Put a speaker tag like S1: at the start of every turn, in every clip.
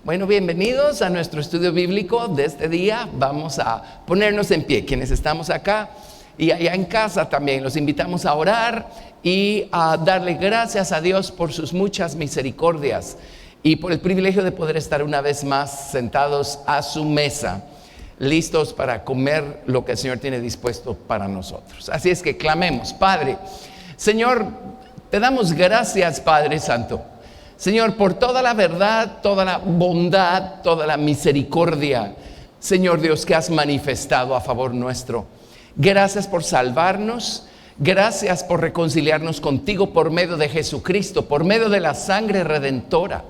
S1: Bueno, bienvenidos a nuestro estudio bíblico de este día. Vamos a ponernos en pie, quienes estamos acá y allá en casa también. Los invitamos a orar y a darle gracias a Dios por sus muchas misericordias y por el privilegio de poder estar una vez más sentados a su mesa, listos para comer lo que el Señor tiene dispuesto para nosotros. Así es que clamemos. Padre, Señor, te damos gracias, Padre Santo, Señor, por toda la verdad, toda la bondad, toda la misericordia, Señor Dios, que has manifestado a favor nuestro. Gracias por salvarnos, gracias por reconciliarnos contigo por medio de Jesucristo, por medio de la sangre redentora.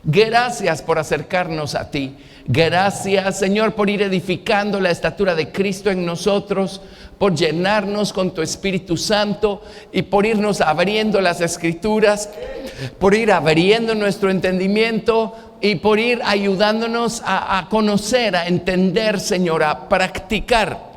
S1: Gracias por acercarnos a ti. Gracias, Señor, por ir edificando la estatura de Cristo en nosotros, por llenarnos con tu Espíritu Santo y por irnos abriendo las Escrituras, por ir abriendo nuestro entendimiento y por ir ayudándonos a conocer, a entender, Señor, a practicar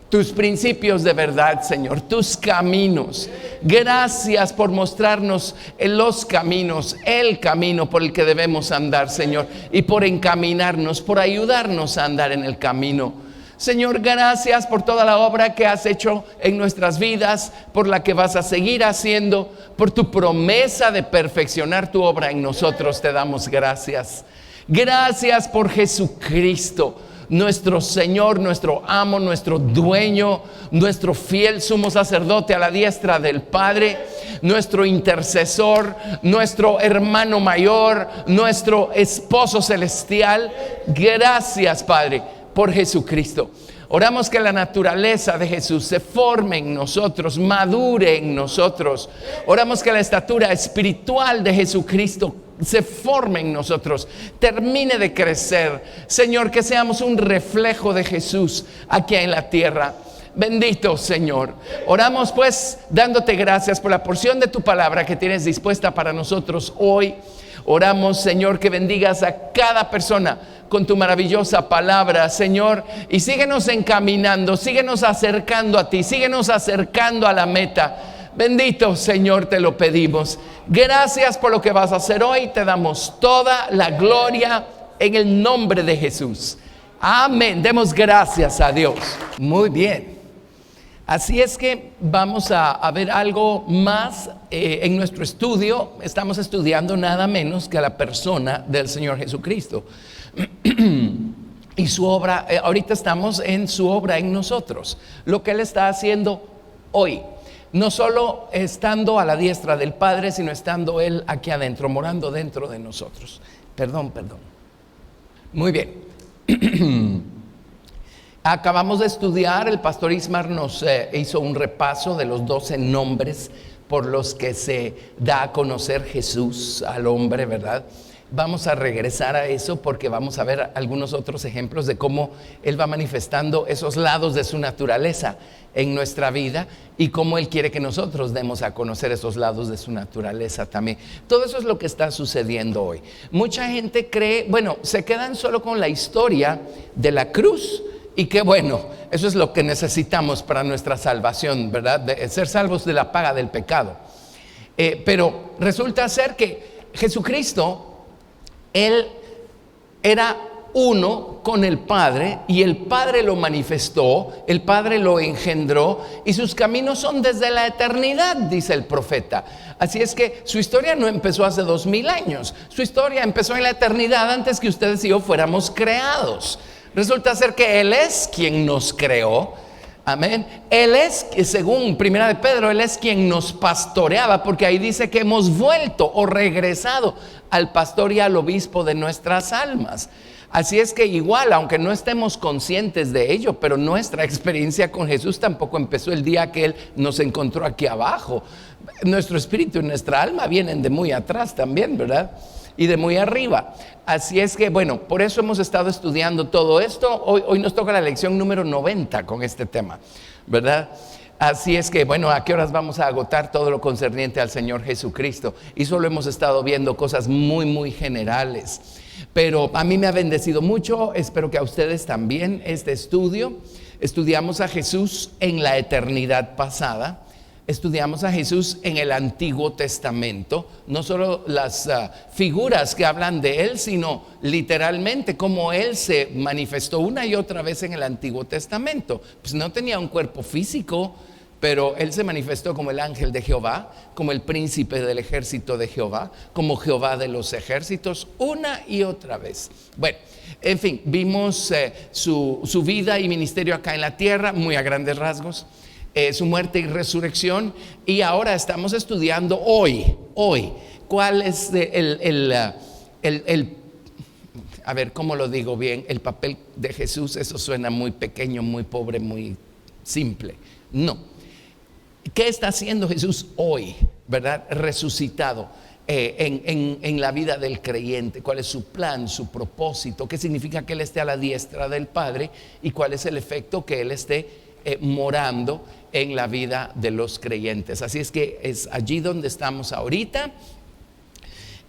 S1: tus principios de verdad, Señor, tus caminos. Gracias por mostrarnos los caminos, el camino por el que debemos andar, Señor, y por encaminarnos, por ayudarnos a andar en el camino. Señor, gracias por toda la obra que has hecho en nuestras vidas, por la que vas a seguir haciendo, por tu promesa de perfeccionar tu obra en nosotros. Te damos gracias. Gracias por Jesucristo, nuestro Señor, nuestro amo, nuestro dueño, nuestro fiel sumo sacerdote a la diestra del Padre, nuestro intercesor, nuestro hermano mayor, nuestro esposo celestial. Gracias, Padre, por Jesucristo. Oramos que la naturaleza de Jesús se forme en nosotros, madure en nosotros. Oramos que la estatura espiritual de Jesucristo se forme en nosotros, termine de crecer. Señor, que seamos un reflejo de Jesús aquí en la tierra. Bendito Señor. Oramos pues dándote gracias por la porción de tu palabra que tienes dispuesta para nosotros hoy. Oramos, Señor, que bendigas a cada persona con tu maravillosa palabra, Señor, y síguenos encaminando, síguenos acercando a ti, síguenos acercando a la meta. Bendito Señor, te lo pedimos. Gracias por lo que vas a hacer hoy. Te damos toda la gloria en el nombre de Jesús. Amén. Demos gracias a Dios. Muy bien. Así es que vamos a ver algo más en nuestro estudio. Estamos estudiando nada menos que a la persona del Señor Jesucristo y su obra. Ahorita estamos en su obra en nosotros, lo que Él está haciendo hoy. No solo estando a la diestra del Padre, sino estando Él aquí adentro, morando dentro de nosotros. Perdón. Muy bien. Acabamos de estudiar, el pastor Ismar nos hizo un repaso de los 12 nombres por los que se da a conocer Jesús al hombre, ¿verdad? Vamos a regresar a eso porque vamos a ver algunos otros ejemplos de cómo Él va manifestando esos lados de su naturaleza en nuestra vida y cómo Él quiere que nosotros demos a conocer esos lados de su naturaleza también. Todo eso es lo que está sucediendo hoy. Mucha gente cree, se quedan solo con la historia de la cruz. Y qué bueno, eso es lo que necesitamos para nuestra salvación, ¿verdad? De ser salvos de la paga del pecado. Pero resulta ser que Jesucristo, Él era uno con el Padre y el Padre lo manifestó, el Padre lo engendró y sus caminos son desde la eternidad, dice el profeta. Así es que su historia no empezó hace 2000 años, su historia empezó en la eternidad antes que ustedes y yo fuéramos creados. Resulta ser que Él es quien nos creó, amén. Él es, según Primera de Pedro, Él es quien nos pastoreaba, porque ahí dice que hemos vuelto o regresado al pastor y al obispo de nuestras almas. Así es que igual, aunque no estemos conscientes de ello, pero nuestra experiencia con Jesús tampoco empezó el día que Él nos encontró aquí abajo. Nuestro espíritu y nuestra alma vienen de muy atrás también, ¿verdad? Y de muy arriba. Así es que por eso hemos estado estudiando todo esto. Hoy nos toca la lección número 90 con este tema, ¿verdad? Así es que ¿a qué horas vamos a agotar todo lo concerniente al Señor Jesucristo? Y solo hemos estado viendo cosas muy, muy generales. Pero a mí me ha bendecido mucho, espero que a ustedes también, este estudio. Estudiamos a Jesús en la eternidad pasada. estudiamos a Jesús en el Antiguo Testamento, no solo las figuras que hablan de Él, sino literalmente cómo Él se manifestó una y otra vez en el Antiguo Testamento. Pues no tenía un cuerpo físico, pero Él se manifestó como el ángel de Jehová, como el príncipe del ejército de Jehová, como Jehová de los ejércitos, una y otra vez. Bueno, en fin, vimos su vida y ministerio acá en la tierra, muy a grandes rasgos. Su muerte y resurrección, y ahora estamos estudiando hoy, cuál es a ver, ¿cómo lo digo bien? El papel de Jesús. Eso suena muy pequeño, muy pobre, muy simple. No. ¿Qué está haciendo Jesús hoy, verdad? Resucitado en la vida del creyente. ¿Cuál es su plan, su propósito? ¿Qué significa que Él esté a la diestra del Padre? ¿Y cuál es el efecto que Él esté morando en la vida de los creyentes? Así es que es allí donde estamos ahorita,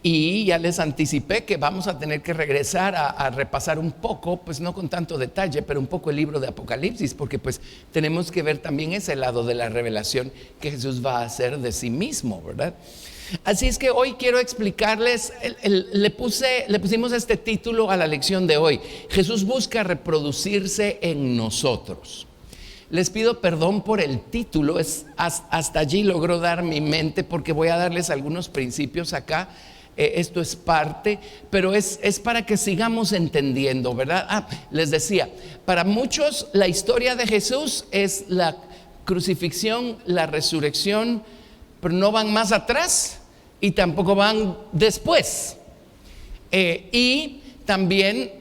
S1: y ya les anticipé que vamos a tener que regresar a repasar un poco, pues no con tanto detalle, pero un poco el libro de Apocalipsis, porque pues tenemos que ver también ese lado de la revelación que Jesús va a hacer de sí mismo, ¿verdad? Así es que hoy quiero explicarles, le pusimos este título a la lección de hoy: Jesús busca reproducirse en nosotros. Les pido perdón por el título, hasta allí logró dar mi mente, porque voy a darles algunos principios acá. Esto es parte, pero es para que sigamos entendiendo, ¿verdad? Les decía, para muchos la historia de Jesús es la crucifixión, la resurrección, pero no van más atrás y tampoco van después. Y también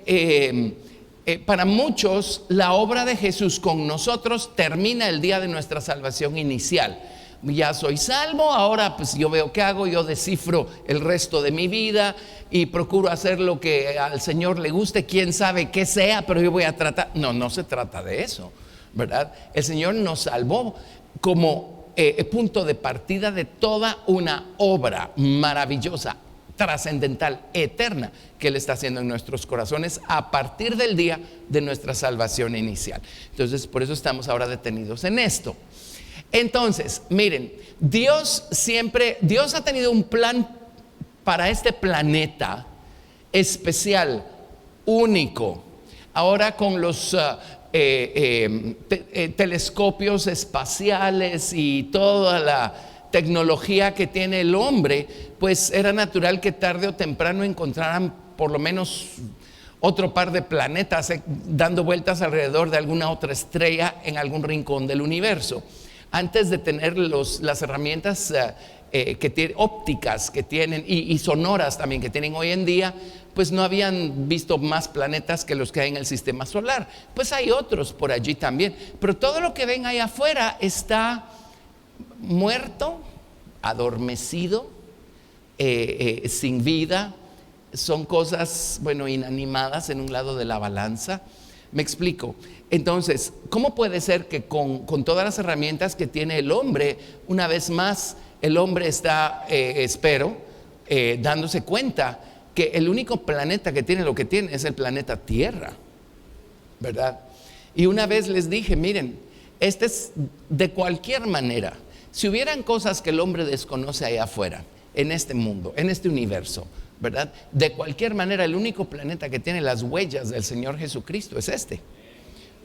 S1: para muchos la obra de Jesús con nosotros termina el día de nuestra salvación inicial. Ya soy salvo, ahora pues yo veo qué hago, yo descifro el resto de mi vida y procuro hacer lo que al Señor le guste, quién sabe qué sea, pero yo voy a tratar. No se trata de eso, ¿verdad? El Señor nos salvó como punto de partida de toda una obra maravillosa, trascendental, eterna, que Él está haciendo en nuestros corazones a partir del día de nuestra salvación inicial. Entonces, por eso estamos ahora detenidos en esto. Entonces, miren, Dios ha tenido un plan para este planeta especial, único. Ahora con los telescopios espaciales y toda la tecnología que tiene el hombre, pues era natural que tarde o temprano encontraran por lo menos otro par de planetas dando vueltas alrededor de alguna otra estrella en algún rincón del universo. Antes de tener las herramientas ópticas que tienen y sonoras también que tienen hoy en día, pues no habían visto más planetas que los que hay en el sistema solar. Pues hay otros por allí también, pero todo lo que ven ahí afuera está muerto, adormecido, sin vida. Son cosas, inanimadas en un lado de la balanza. Me explico. Entonces, ¿cómo puede ser que con todas las herramientas que tiene el hombre, una vez más el hombre está, dándose cuenta que el único planeta que tiene lo que tiene es el planeta Tierra, ¿verdad? Y una vez les dije, miren, este es de cualquier manera, si hubieran cosas que el hombre desconoce allá afuera, en este mundo, en este universo, ¿verdad? De cualquier manera, el único planeta que tiene las huellas del Señor Jesucristo es este,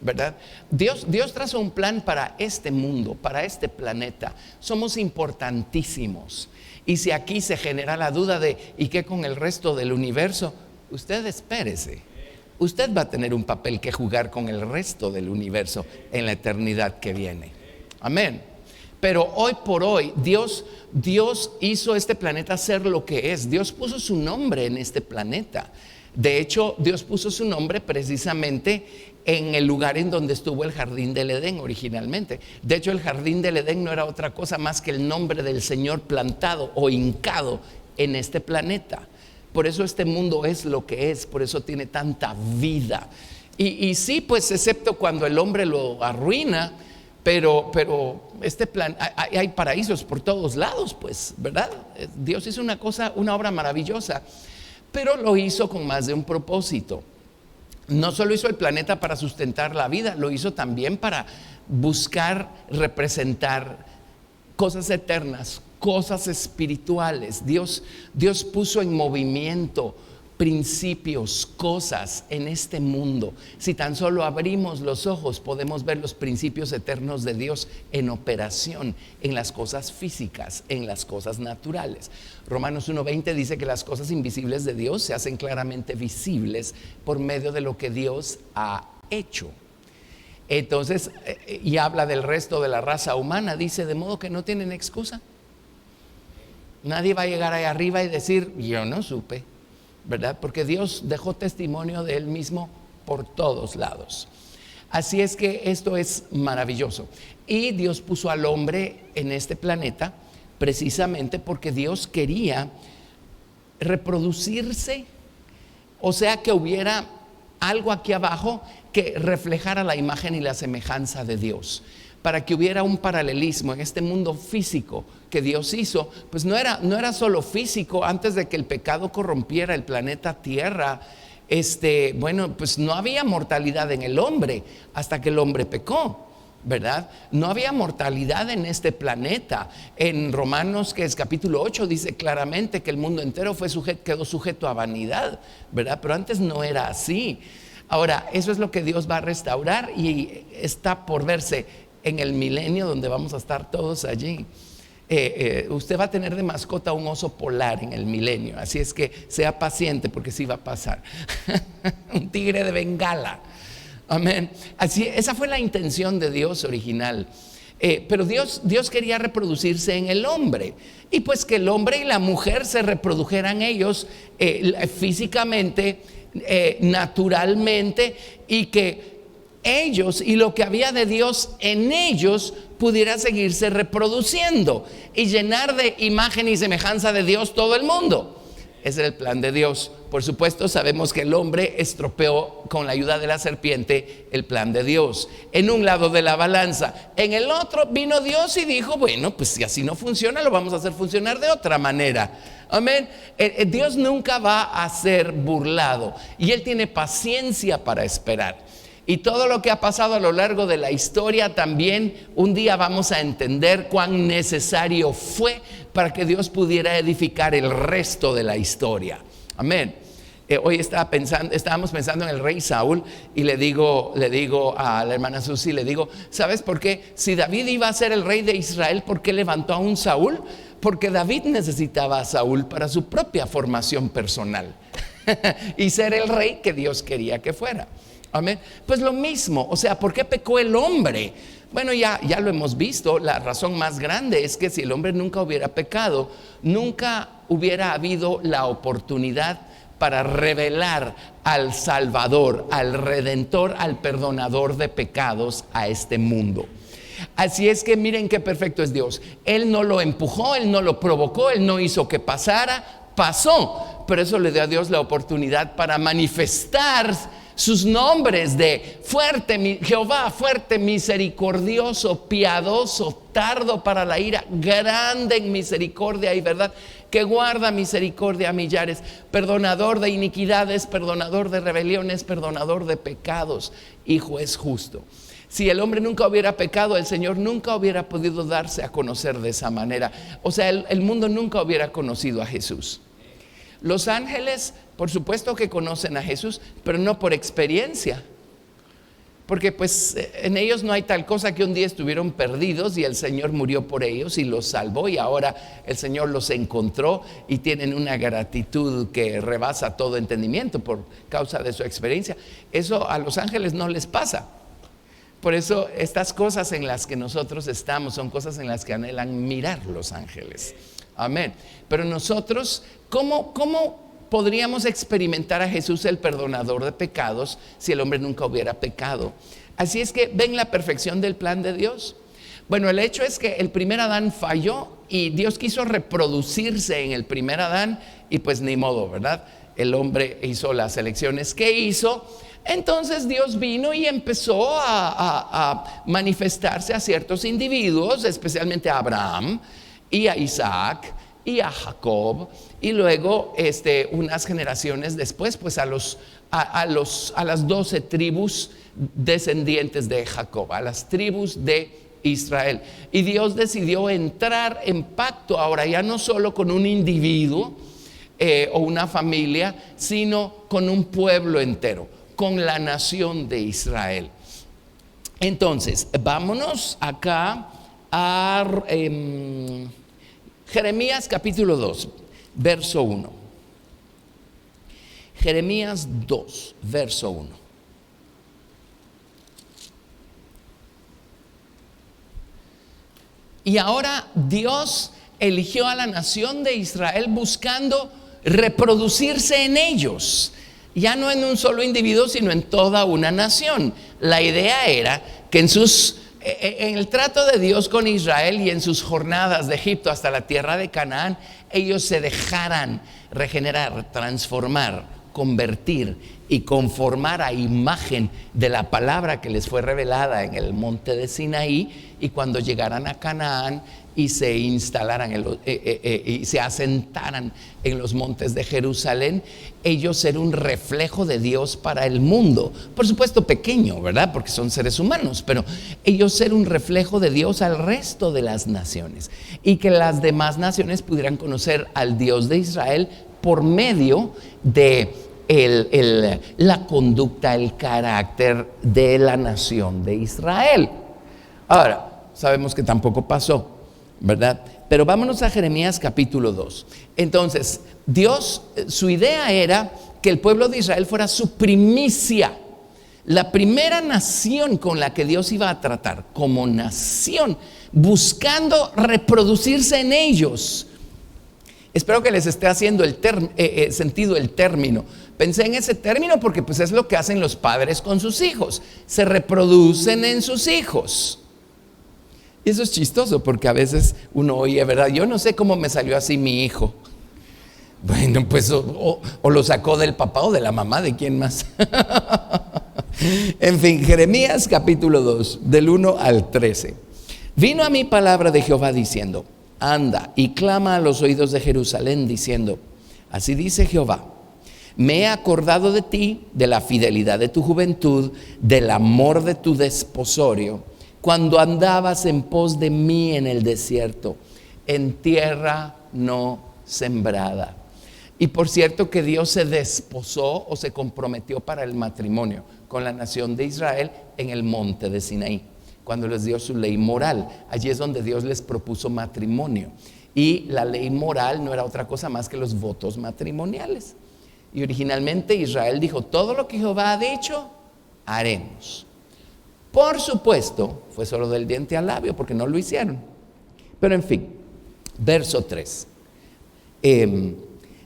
S1: ¿verdad? Dios trazó un plan para este mundo, para este planeta. Somos importantísimos. Y si aquí se genera la duda de ¿y qué con el resto del universo? Usted espérese. Usted va a tener un papel que jugar con el resto del universo en la eternidad que viene. Amén. Pero hoy por hoy Dios hizo este planeta ser lo que es. Dios puso su nombre en este planeta. De hecho, Dios puso su nombre precisamente en el lugar en donde estuvo el jardín del Edén originalmente. De hecho, el jardín del Edén no era otra cosa más que el nombre del Señor plantado o hincado en este planeta. Por eso este mundo es lo que es, por eso tiene tanta vida. Y sí, pues excepto cuando el hombre lo arruina, pero este plan, hay paraísos por todos lados, pues, ¿verdad? Dios hizo una obra maravillosa, pero lo hizo con más de un propósito. No solo hizo el planeta para sustentar la vida, lo hizo también para buscar representar cosas eternas, cosas espirituales. Dios puso en movimiento principios, cosas en este mundo. Si tan solo abrimos los ojos, podemos ver los principios eternos de Dios en operación, en las cosas físicas, en las cosas naturales. Romanos 1:20 dice que las cosas invisibles de Dios se hacen claramente visibles por medio de lo que Dios ha hecho. Entonces, y habla del resto de la raza humana, dice, de modo que no tienen excusa. Nadie va a llegar ahí arriba y decir, yo no supe, ¿verdad? Porque Dios dejó testimonio de Él mismo por todos lados. Así es que esto es maravilloso. Y Dios puso al hombre en este planeta precisamente porque Dios quería reproducirse, o sea que hubiera algo aquí abajo que reflejara la imagen y la semejanza de Dios, para que hubiera un paralelismo en este mundo físico que Dios hizo. Pues no era solo físico. Antes de que el pecado corrompiera el planeta Tierra, bueno, pues no había mortalidad en el hombre hasta que el hombre pecó, ¿verdad? No había mortalidad en este planeta. En Romanos, que es capítulo 8, dice claramente que el mundo entero quedó sujeto a vanidad, ¿verdad? Pero antes no era así. Ahora, eso es lo que Dios va a restaurar y está por verse en el milenio, donde vamos a estar todos allí. Usted va a tener de mascota un oso polar en el milenio, así es que sea paciente porque sí va a pasar. Un tigre de Bengala. Amén. Así, esa fue la intención de Dios original. Pero Dios quería reproducirse en el hombre, y pues que el hombre y la mujer se reprodujeran ellos físicamente, naturalmente, y que ellos y lo que había de Dios en ellos pudiera seguirse reproduciendo y llenar de imagen y semejanza de Dios todo el mundo. Ese era el plan de Dios. Por supuesto, sabemos que el hombre estropeó con la ayuda de la serpiente el plan de Dios. En un lado de la balanza, en el otro vino Dios y dijo, bueno, pues si así no funciona, lo vamos a hacer funcionar de otra manera. Amén. Dios nunca va a ser burlado y Él tiene paciencia para esperar. Y todo lo que ha pasado a lo largo de la historia también, un día vamos a entender cuán necesario fue para que Dios pudiera edificar el resto de la historia. Amén. Hoy estábamos pensando en el rey Saúl, y le digo a la hermana Susi, le digo, ¿sabes por qué? Si David iba a ser el rey de Israel, ¿por qué levantó a un Saúl? Porque David necesitaba a Saúl para su propia formación personal y ser el rey que Dios quería que fuera. Amén. Pues lo mismo, o sea, ¿por qué pecó el hombre? Bueno, ya lo hemos visto. La razón más grande es que si el hombre nunca hubiera pecado, nunca hubiera habido la oportunidad para revelar al Salvador, al Redentor, al perdonador de pecados a este mundo. Así es que miren qué perfecto es Dios. Él no lo empujó, Él no lo provocó, Él no hizo que pasara, pasó. Pero eso le dio a Dios la oportunidad para manifestar sus nombres de Jehová, fuerte, misericordioso, piadoso, tardo para la ira, grande en misericordia y verdad, que guarda misericordia a millares, perdonador de iniquidades, perdonador de rebeliones, perdonador de pecados y juez justo. Si el hombre nunca hubiera pecado, el Señor nunca hubiera podido darse a conocer de esa manera. O sea, el mundo nunca hubiera conocido a Jesús. Los ángeles, por supuesto que conocen a Jesús, pero no por experiencia, porque pues en ellos no hay tal cosa que un día estuvieron perdidos y el Señor murió por ellos y los salvó, y ahora el Señor los encontró y tienen una gratitud que rebasa todo entendimiento por causa de su experiencia. Eso a los ángeles no les pasa. Por eso estas cosas en las que nosotros estamos son cosas en las que anhelan mirar los ángeles. Amén. Pero nosotros, ¿cómo podríamos experimentar a Jesús el perdonador de pecados si el hombre nunca hubiera pecado? Así es que ven la perfección del plan de Dios. Bueno, el hecho es que el primer Adán falló y Dios quiso reproducirse en el primer Adán, y pues ni modo, ¿verdad? El hombre hizo las elecciones que hizo. Entonces Dios vino y empezó a manifestarse a ciertos individuos, especialmente a Abraham y a Isaac y a Jacob, y luego unas generaciones después, pues a las 12 tribus descendientes de Jacob, a las tribus de Israel. Y Dios decidió entrar en pacto ahora ya no solo con un individuo o una familia, sino con un pueblo entero, con la nación de Israel. Entonces, vámonos acá a Jeremías capítulo 2, verso 1. Jeremías 2, verso 1. Y ahora Dios eligió a la nación de Israel buscando reproducirse en ellos, ya no en un solo individuo, sino en toda una nación. La idea era que en el trato de Dios con Israel y en sus jornadas de Egipto hasta la tierra de Canaán, ellos se dejaran regenerar, transformar, convertir y conformar a imagen de la palabra que les fue revelada en el monte de Sinaí, y cuando llegaran a Canaán y se instalaran y se asentaran en los montes de Jerusalén, ellos ser un reflejo de Dios para el mundo. Por supuesto pequeño, ¿verdad? Porque son seres humanos, pero ellos ser un reflejo de Dios al resto de las naciones, y que las demás naciones pudieran conocer al Dios de Israel por medio de la conducta, el carácter de la nación de Israel. Ahora, sabemos que tampoco pasó, ¿verdad? Pero vámonos a Jeremías capítulo 2. Entonces, Dios, su idea era que el pueblo de Israel fuera su primicia, la primera nación con la que Dios iba a tratar como nación, buscando reproducirse en ellos. Espero que les esté haciendo sentido el término. Pensé en ese término porque pues es lo que hacen los padres con sus hijos, se reproducen en sus hijos. Y eso es chistoso porque a veces uno oye, ¿verdad? Yo no sé cómo me salió así mi hijo. Bueno, pues o lo sacó del papá o de la mamá, ¿de quién más? En fin, Jeremías capítulo 2, del 1 al 13. Vino a mí palabra de Jehová diciendo: anda y clama a los oídos de Jerusalén diciendo: así dice Jehová, me he acordado de ti, de la fidelidad de tu juventud, del amor de tu desposorio, cuando andabas en pos de mí en el desierto, en tierra no sembrada. Y por cierto que Dios se desposó o se comprometió para el matrimonio con la nación de Israel en el monte de Sinaí, cuando les dio su ley moral. Allí es donde Dios les propuso matrimonio. Y la ley moral no era otra cosa más que los votos matrimoniales. Y originalmente Israel dijo: todo lo que Jehová ha dicho, haremos. Por supuesto, fue solo del diente al labio, porque no lo hicieron. Pero en fin, verso 3.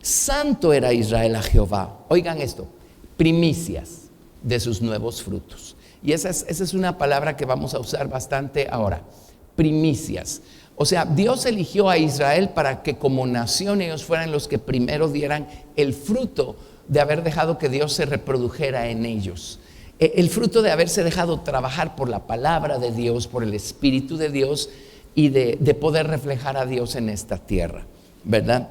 S1: Santo era Israel a Jehová. Oigan esto: primicias de sus nuevos frutos. Y esa es una palabra que vamos a usar bastante ahora. Primicias. O sea, Dios eligió a Israel para que como nación ellos fueran los que primero dieran el fruto de haber dejado que Dios se reprodujera en ellos. El fruto de haberse dejado trabajar por la palabra de Dios, por el Espíritu de Dios, y de poder reflejar a Dios en esta tierra, ¿verdad?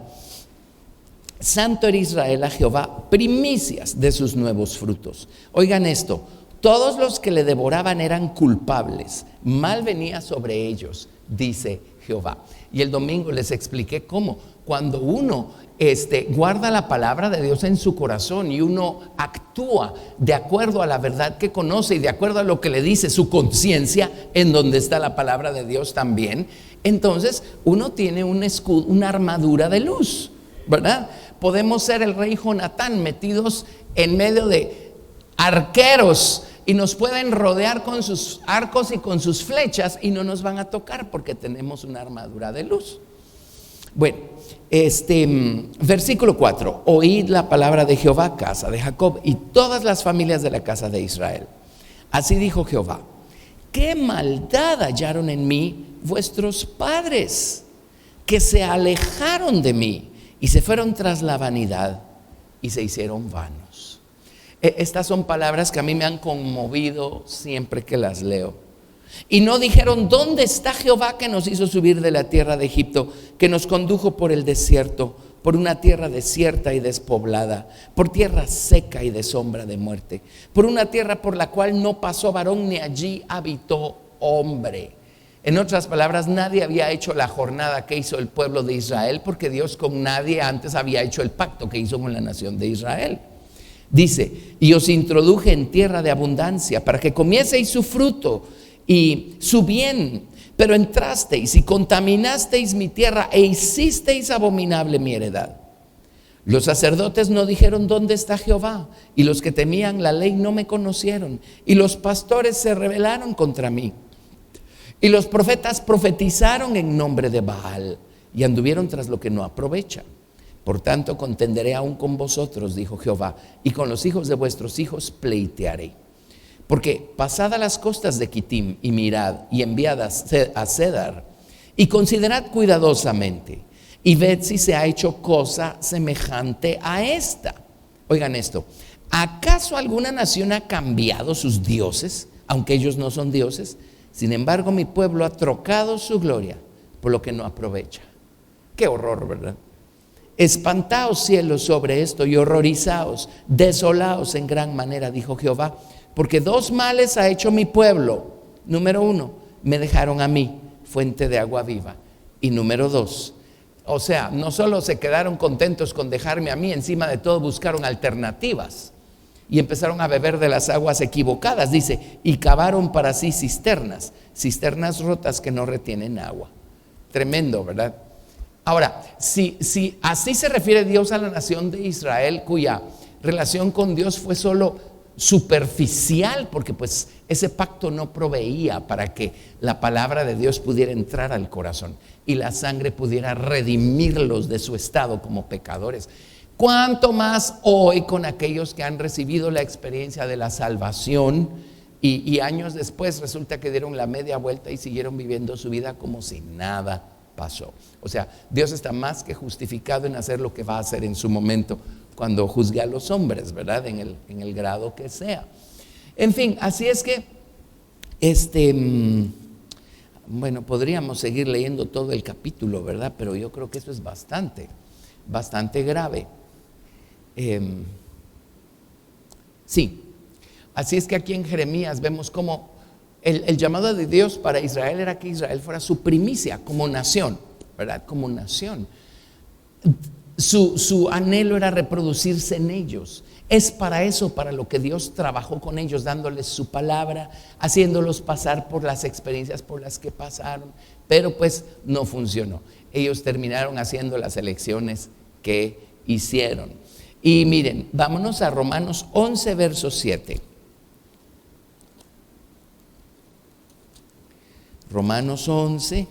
S1: Santo era Israel a Jehová, primicias de sus nuevos frutos. Oigan esto: todos los que le devoraban eran culpables, mal venía sobre ellos, dice Jehová. Y el domingo les expliqué cómo, cuando uno guarda la palabra de Dios en su corazón y uno actúa de acuerdo a la verdad que conoce y de acuerdo a lo que le dice su conciencia, en donde está la palabra de Dios también, entonces uno tiene un escudo, una armadura de luz, ¿verdad? Podemos ser el rey Jonatán metidos en medio de arqueros y nos pueden rodear con sus arcos y con sus flechas y no nos van a tocar porque tenemos una armadura de luz. Bueno, versículo 4: oíd la palabra de Jehová, casa de Jacob, y todas las familias de la casa de Israel. Así dijo Jehová: qué maldad hallaron en mí vuestros padres, que se alejaron de mí y se fueron tras la vanidad y se hicieron vanos. Estas son palabras que a mí me han conmovido siempre que las leo. Y no dijeron: ¿dónde está Jehová que nos hizo subir de la tierra de Egipto, que nos condujo por el desierto, por una tierra desierta y despoblada, por tierra seca y de sombra de muerte, por una tierra por la cual no pasó varón ni allí habitó hombre? En otras palabras, nadie había hecho la jornada que hizo el pueblo de Israel, porque Dios con nadie antes había hecho el pacto que hizo con la nación de Israel. Dice: y os introduje en tierra de abundancia para que comieseis su fruto y su bien, pero entrasteis y contaminasteis mi tierra e hicisteis abominable mi heredad. Los sacerdotes no dijeron: ¿dónde está Jehová? Y los que temían la ley no me conocieron, y los pastores se rebelaron contra mí. Y los profetas profetizaron en nombre de Baal y anduvieron tras lo que no aprovecha. Por tanto, contenderé aún con vosotros, dijo Jehová, y con los hijos de vuestros hijos pleitearé. Porque pasad a las costas de Quitim y mirad, y enviad a Cedar, y considerad cuidadosamente, y ved si se ha hecho cosa semejante a esta. Oigan esto: ¿acaso alguna nación ha cambiado sus dioses, aunque ellos no son dioses? Sin embargo, mi pueblo ha trocado su gloria por lo que no aprovecha. Qué horror, ¿verdad? Espantaos, cielos, sobre esto, y horrorizaos, desolaos en gran manera, dijo Jehová, porque dos males ha hecho mi pueblo. Número 1, me dejaron a mí, fuente de agua viva. Y número 2, o sea, no solo se quedaron contentos con dejarme a mí, encima de todo buscaron alternativas y empezaron a beber de las aguas equivocadas. Dice: y cavaron para sí cisternas rotas que no retienen agua. Tremendo, ¿verdad? Ahora, si así se refiere Dios a la nación de Israel, cuya relación con Dios fue solo superficial, porque pues ese pacto no proveía para que la palabra de Dios pudiera entrar al corazón y la sangre pudiera redimirlos de su estado como pecadores, ¿cuánto más hoy con aquellos que han recibido la experiencia de la salvación y años después resulta que dieron la media vuelta y siguieron viviendo su vida como si nada pasó? O sea, Dios está más que justificado en hacer lo que va a hacer en su momento cuando juzgue a los hombres, ¿verdad? En el grado que sea. En fin, así es que bueno, podríamos seguir leyendo todo el capítulo, ¿verdad? Pero yo creo que eso es bastante grave. Sí, así es que aquí en Jeremías vemos cómo el llamado de Dios para Israel era que Israel fuera su primicia como nación, ¿verdad? Como nación. Su anhelo era reproducirse en ellos. Es para eso para lo que Dios trabajó con ellos, dándoles su palabra, haciéndolos pasar por las experiencias por las que pasaron, pero pues no funcionó. Ellos terminaron haciendo las elecciones que hicieron. Y miren, vámonos a Romanos 11, verso 7. Romanos 11,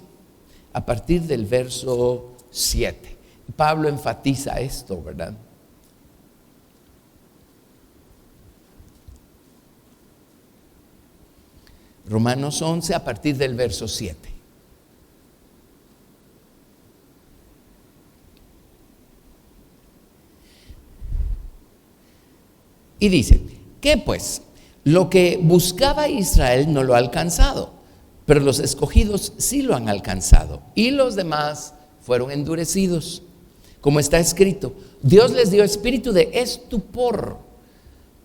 S1: a partir del verso 7. Pablo enfatiza esto, ¿verdad? Romanos 11, a partir del verso 7. Y dice: ¿qué pues? Lo que buscaba Israel no lo ha alcanzado, pero los escogidos sí lo han alcanzado, y los demás fueron endurecidos. Como está escrito: Dios les dio espíritu de estupor,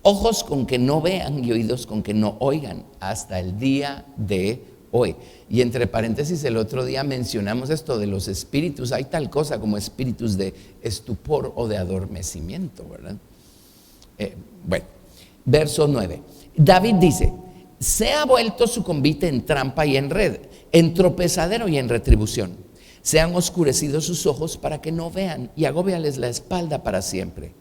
S1: ojos con que no vean y oídos con que no oigan, hasta el día de hoy. Y entre paréntesis, el otro día mencionamos esto de los espíritus. Hay tal cosa como espíritus de estupor o de adormecimiento, ¿verdad? Bueno, verso 9. David dice: se ha vuelto su convite en trampa y en red, en tropezadero y en retribución. Se han oscurecido sus ojos para que no vean, y agóbiales la espalda para siempre.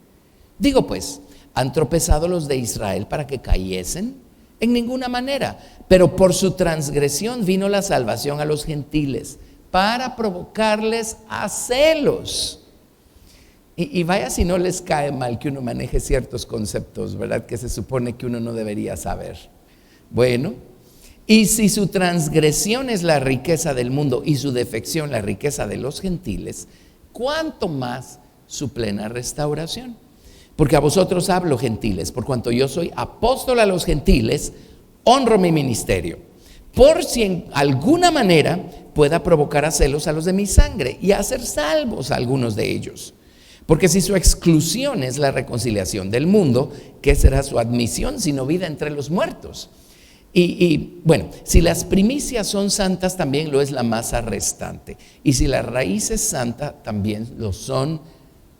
S1: Digo pues, ¿han tropezado los de Israel para que cayesen? En ninguna manera, pero por su transgresión vino la salvación a los gentiles, para provocarles a celos. Y vaya si no les cae mal que uno maneje ciertos conceptos, ¿verdad? Que se supone que uno no debería saber. Bueno, y si su transgresión es la riqueza del mundo y su defección la riqueza de los gentiles, ¿cuánto más su plena restauración? Porque a vosotros hablo, gentiles, por cuanto yo soy apóstol a los gentiles, honro mi ministerio, por si en alguna manera pueda provocar a celos a los de mi sangre y hacer salvos a algunos de ellos. Porque si su exclusión es la reconciliación del mundo, ¿qué será su admisión sino vida entre los muertos? Bueno, si las primicias son santas, también lo es la masa restante. Y si la raíz es santa, también lo son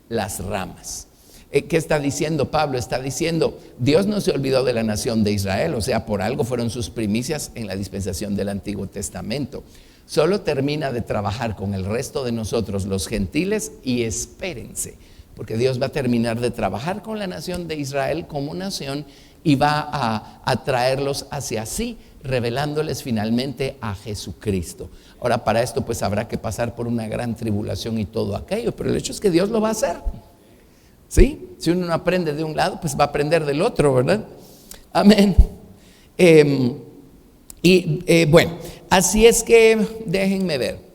S1: las ramas. ¿Qué está diciendo Pablo? Está diciendo, Dios no se olvidó de la nación de Israel, o sea, por algo fueron sus primicias en la dispensación del Antiguo Testamento. Solo termina de trabajar con el resto de nosotros, los gentiles, y espérense, porque Dios va a terminar de trabajar con la nación de Israel como nación y va a traerlos hacia sí, revelándoles finalmente a Jesucristo. Ahora, para esto pues habrá que pasar por una gran tribulación y todo aquello, pero el hecho es que Dios lo va a hacer. ¿Sí? Si uno no aprende de un lado, pues va a aprender del otro, ¿verdad? Amén. Bueno, así es que déjenme ver.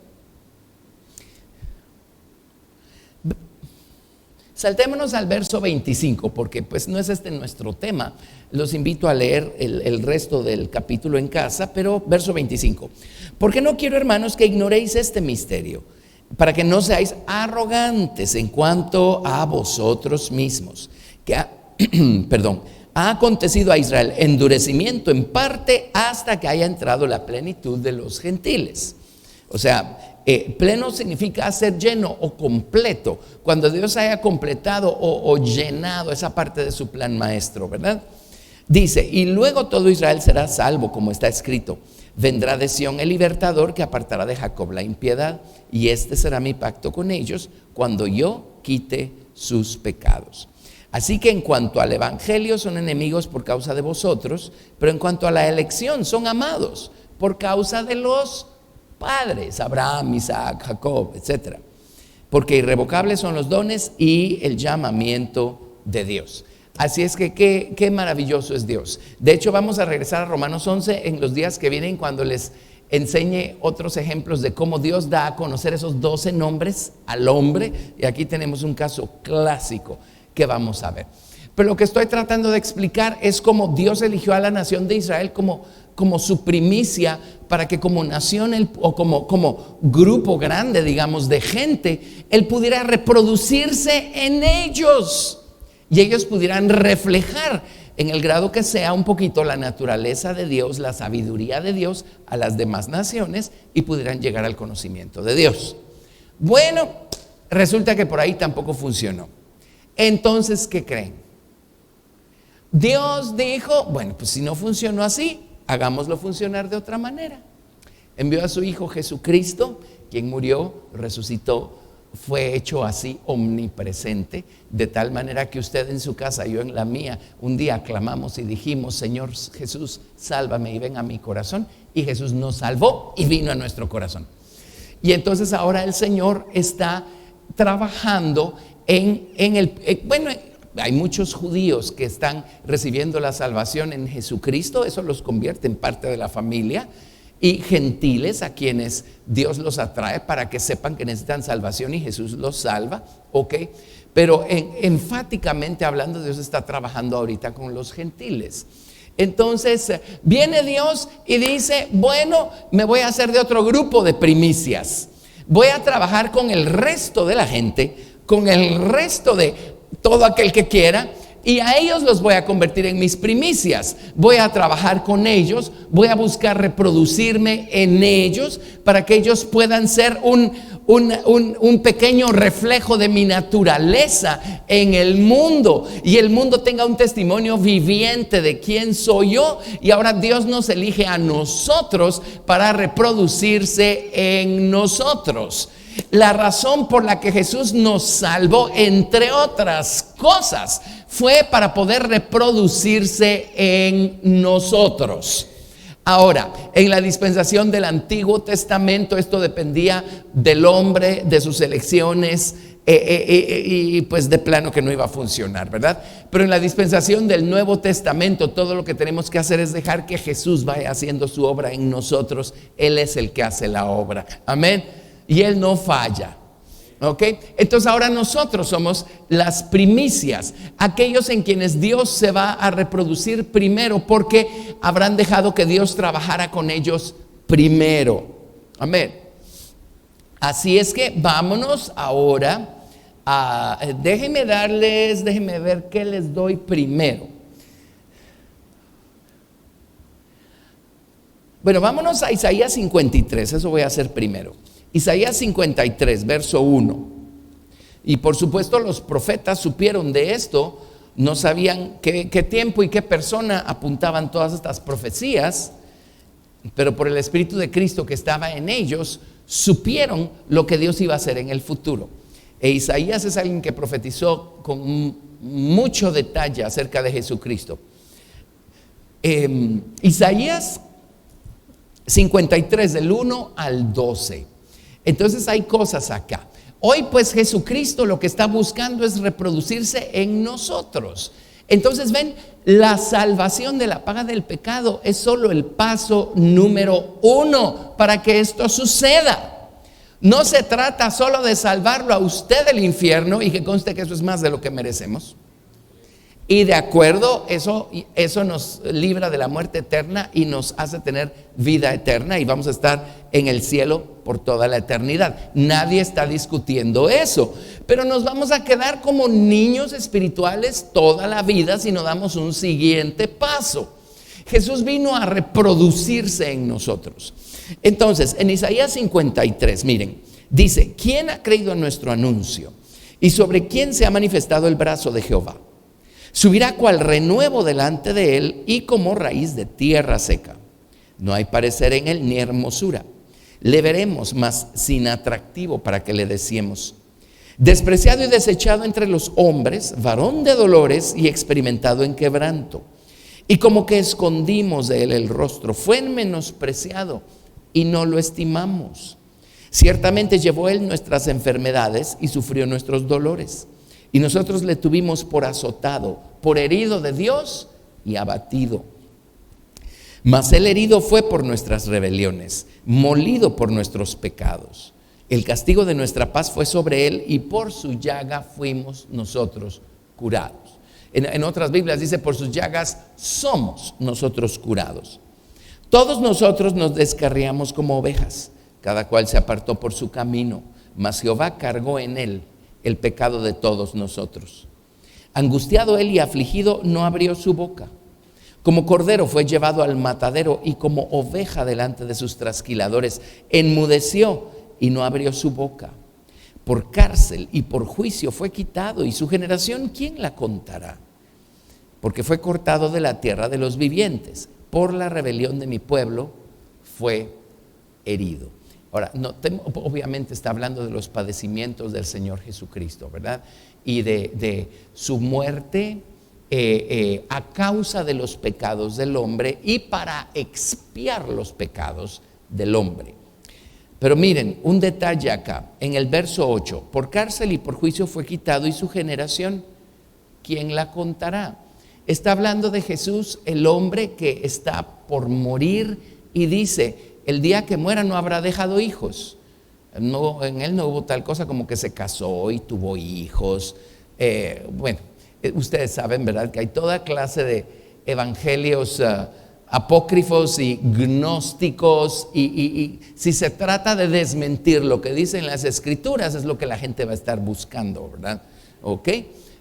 S1: Saltémonos al verso 25, porque pues no es este nuestro tema. Los invito a leer el resto del capítulo en casa, pero verso 25. Porque no quiero, hermanos, que ignoréis este misterio, para que no seáis arrogantes en cuanto a vosotros mismos, que ha acontecido a Israel endurecimiento en parte hasta que haya entrado la plenitud de los gentiles. O sea, pleno significa ser lleno o completo, cuando Dios haya completado o llenado esa parte de su plan maestro, ¿verdad? Dice, y luego todo Israel será salvo, como está escrito. Vendrá de Sión el libertador que apartará de Jacob la impiedad, y este será mi pacto con ellos cuando yo quite sus pecados. Así que en cuanto al evangelio son enemigos por causa de vosotros, pero en cuanto a la elección son amados por causa de los padres, Abraham, Isaac, Jacob, etc. Porque irrevocables son los dones y el llamamiento de Dios. Así es que qué maravilloso es Dios. De hecho, vamos a regresar a Romanos 11 en los días que vienen, cuando les enseñe otros ejemplos de cómo Dios da a conocer esos 12 nombres al hombre. Y aquí tenemos un caso clásico que vamos a ver. Pero lo que estoy tratando de explicar es cómo Dios eligió a la nación de Israel como su primicia, para que como nación o como grupo grande, digamos, de gente, Él pudiera reproducirse en ellos. Y ellos pudieran reflejar, en el grado que sea, un poquito la naturaleza de Dios, la sabiduría de Dios a las demás naciones, y pudieran llegar al conocimiento de Dios. Bueno, resulta que por ahí tampoco funcionó. Entonces, ¿qué creen? Dios dijo, bueno, pues si no funcionó así, hagámoslo funcionar de otra manera. Envió a su Hijo Jesucristo, quien murió, resucitó, fue hecho así omnipresente, de tal manera que usted en su casa, yo en la mía, un día clamamos y dijimos, Señor Jesús, sálvame y ven a mi corazón, y Jesús nos salvó y vino a nuestro corazón. Y entonces ahora el Señor está trabajando bueno, hay muchos judíos que están recibiendo la salvación en Jesucristo, eso los convierte en parte de la familia, y gentiles a quienes Dios los atrae para que sepan que necesitan salvación y Jesús los salva, ¿ok? Pero enfáticamente hablando, Dios está trabajando ahorita con los gentiles. Entonces viene Dios y dice, bueno, me voy a hacer de otro grupo de primicias. Voy a trabajar con el resto de la gente, con el resto de todo aquel que quiera, y a ellos los voy a convertir en mis primicias. Voy a trabajar con ellos, voy a buscar reproducirme en ellos para que ellos puedan ser un pequeño reflejo de mi naturaleza en el mundo, y el mundo tenga un testimonio viviente de quién soy yo. Y ahora Dios nos elige a nosotros para reproducirse en nosotros. La razón por la que Jesús nos salvó, entre otras cosas, fue para poder reproducirse en nosotros. Ahora, en la dispensación del Antiguo Testamento, esto dependía del hombre, de sus elecciones, y pues de plano que no iba a funcionar, ¿verdad? Pero en la dispensación del Nuevo Testamento, todo lo que tenemos que hacer es dejar que Jesús vaya haciendo su obra en nosotros. Él es el que hace la obra, amén. Y Él no falla, ¿ok? Entonces ahora nosotros somos las primicias, aquellos en quienes Dios se va a reproducir primero, porque habrán dejado que Dios trabajara con ellos primero, amén. Así es que vámonos ahora déjenme ver qué les doy primero. Bueno, vámonos a Isaías 53, eso voy a hacer primero. Isaías 53, verso 1. Y por supuesto los profetas supieron de esto, no sabían qué tiempo y qué persona apuntaban todas estas profecías, pero por el Espíritu de Cristo que estaba en ellos, supieron lo que Dios iba a hacer en el futuro. E Isaías es alguien que profetizó con mucho detalle acerca de Jesucristo. Isaías 53 del 1 al 12. Entonces hay cosas acá. Hoy pues Jesucristo lo que está buscando es reproducirse en nosotros. Entonces ven, la salvación de la paga del pecado es solo el paso número 1 para que esto suceda. No se trata solo de salvarlo a usted del infierno, y que conste que eso es más de lo que merecemos. Y de acuerdo, eso nos libra de la muerte eterna y nos hace tener vida eterna, y vamos a estar en el cielo por toda la eternidad. Nadie está discutiendo eso, pero nos vamos a quedar como niños espirituales toda la vida si no damos un siguiente paso. Jesús vino a reproducirse en nosotros. Entonces, en Isaías 53, miren, dice: ¿quién ha creído en nuestro anuncio? ¿Y sobre quién se ha manifestado el brazo de Jehová? Subirá cual renuevo delante de él, y como raíz de tierra seca. No hay parecer en él ni hermosura. Le veremos, mas sin atractivo para que le deseemos. Despreciado y desechado entre los hombres, varón de dolores y experimentado en quebranto. Y como que escondimos de él el rostro, fue menospreciado y no lo estimamos. Ciertamente llevó él nuestras enfermedades y sufrió nuestros dolores. Y nosotros le tuvimos por azotado, por herido de Dios y abatido. Mas el herido fue por nuestras rebeliones, molido por nuestros pecados. El castigo de nuestra paz fue sobre él, y por su llaga fuimos nosotros curados. En otras Biblias dice: por sus llagas somos nosotros curados. Todos nosotros nos descarriamos como ovejas, cada cual se apartó por su camino, mas Jehová cargó en él el pecado de todos nosotros. Angustiado él y afligido, no abrió su boca. Como cordero fue llevado al matadero, y como oveja delante de sus trasquiladores, enmudeció y no abrió su boca. Por cárcel y por juicio fue quitado, y su generación, ¿quién la contará? Porque fue cortado de la tierra de los vivientes, por la rebelión de mi pueblo fue herido. Ahora, obviamente está hablando de los padecimientos del Señor Jesucristo, ¿verdad? Y de su muerte a causa de los pecados del hombre y para expiar los pecados del hombre. Pero miren, un detalle acá, en el verso 8: por cárcel y por juicio fue quitado, y su generación, ¿quién la contará? Está hablando de Jesús, el hombre que está por morir, y dice: el día que muera no habrá dejado hijos. No, en él no hubo tal cosa como que se casó y tuvo hijos. Ustedes saben, ¿verdad?, que hay toda clase de evangelios apócrifos y gnósticos, y si se trata de desmentir lo que dicen las escrituras, es lo que la gente va a estar buscando, ¿verdad? ¿Ok?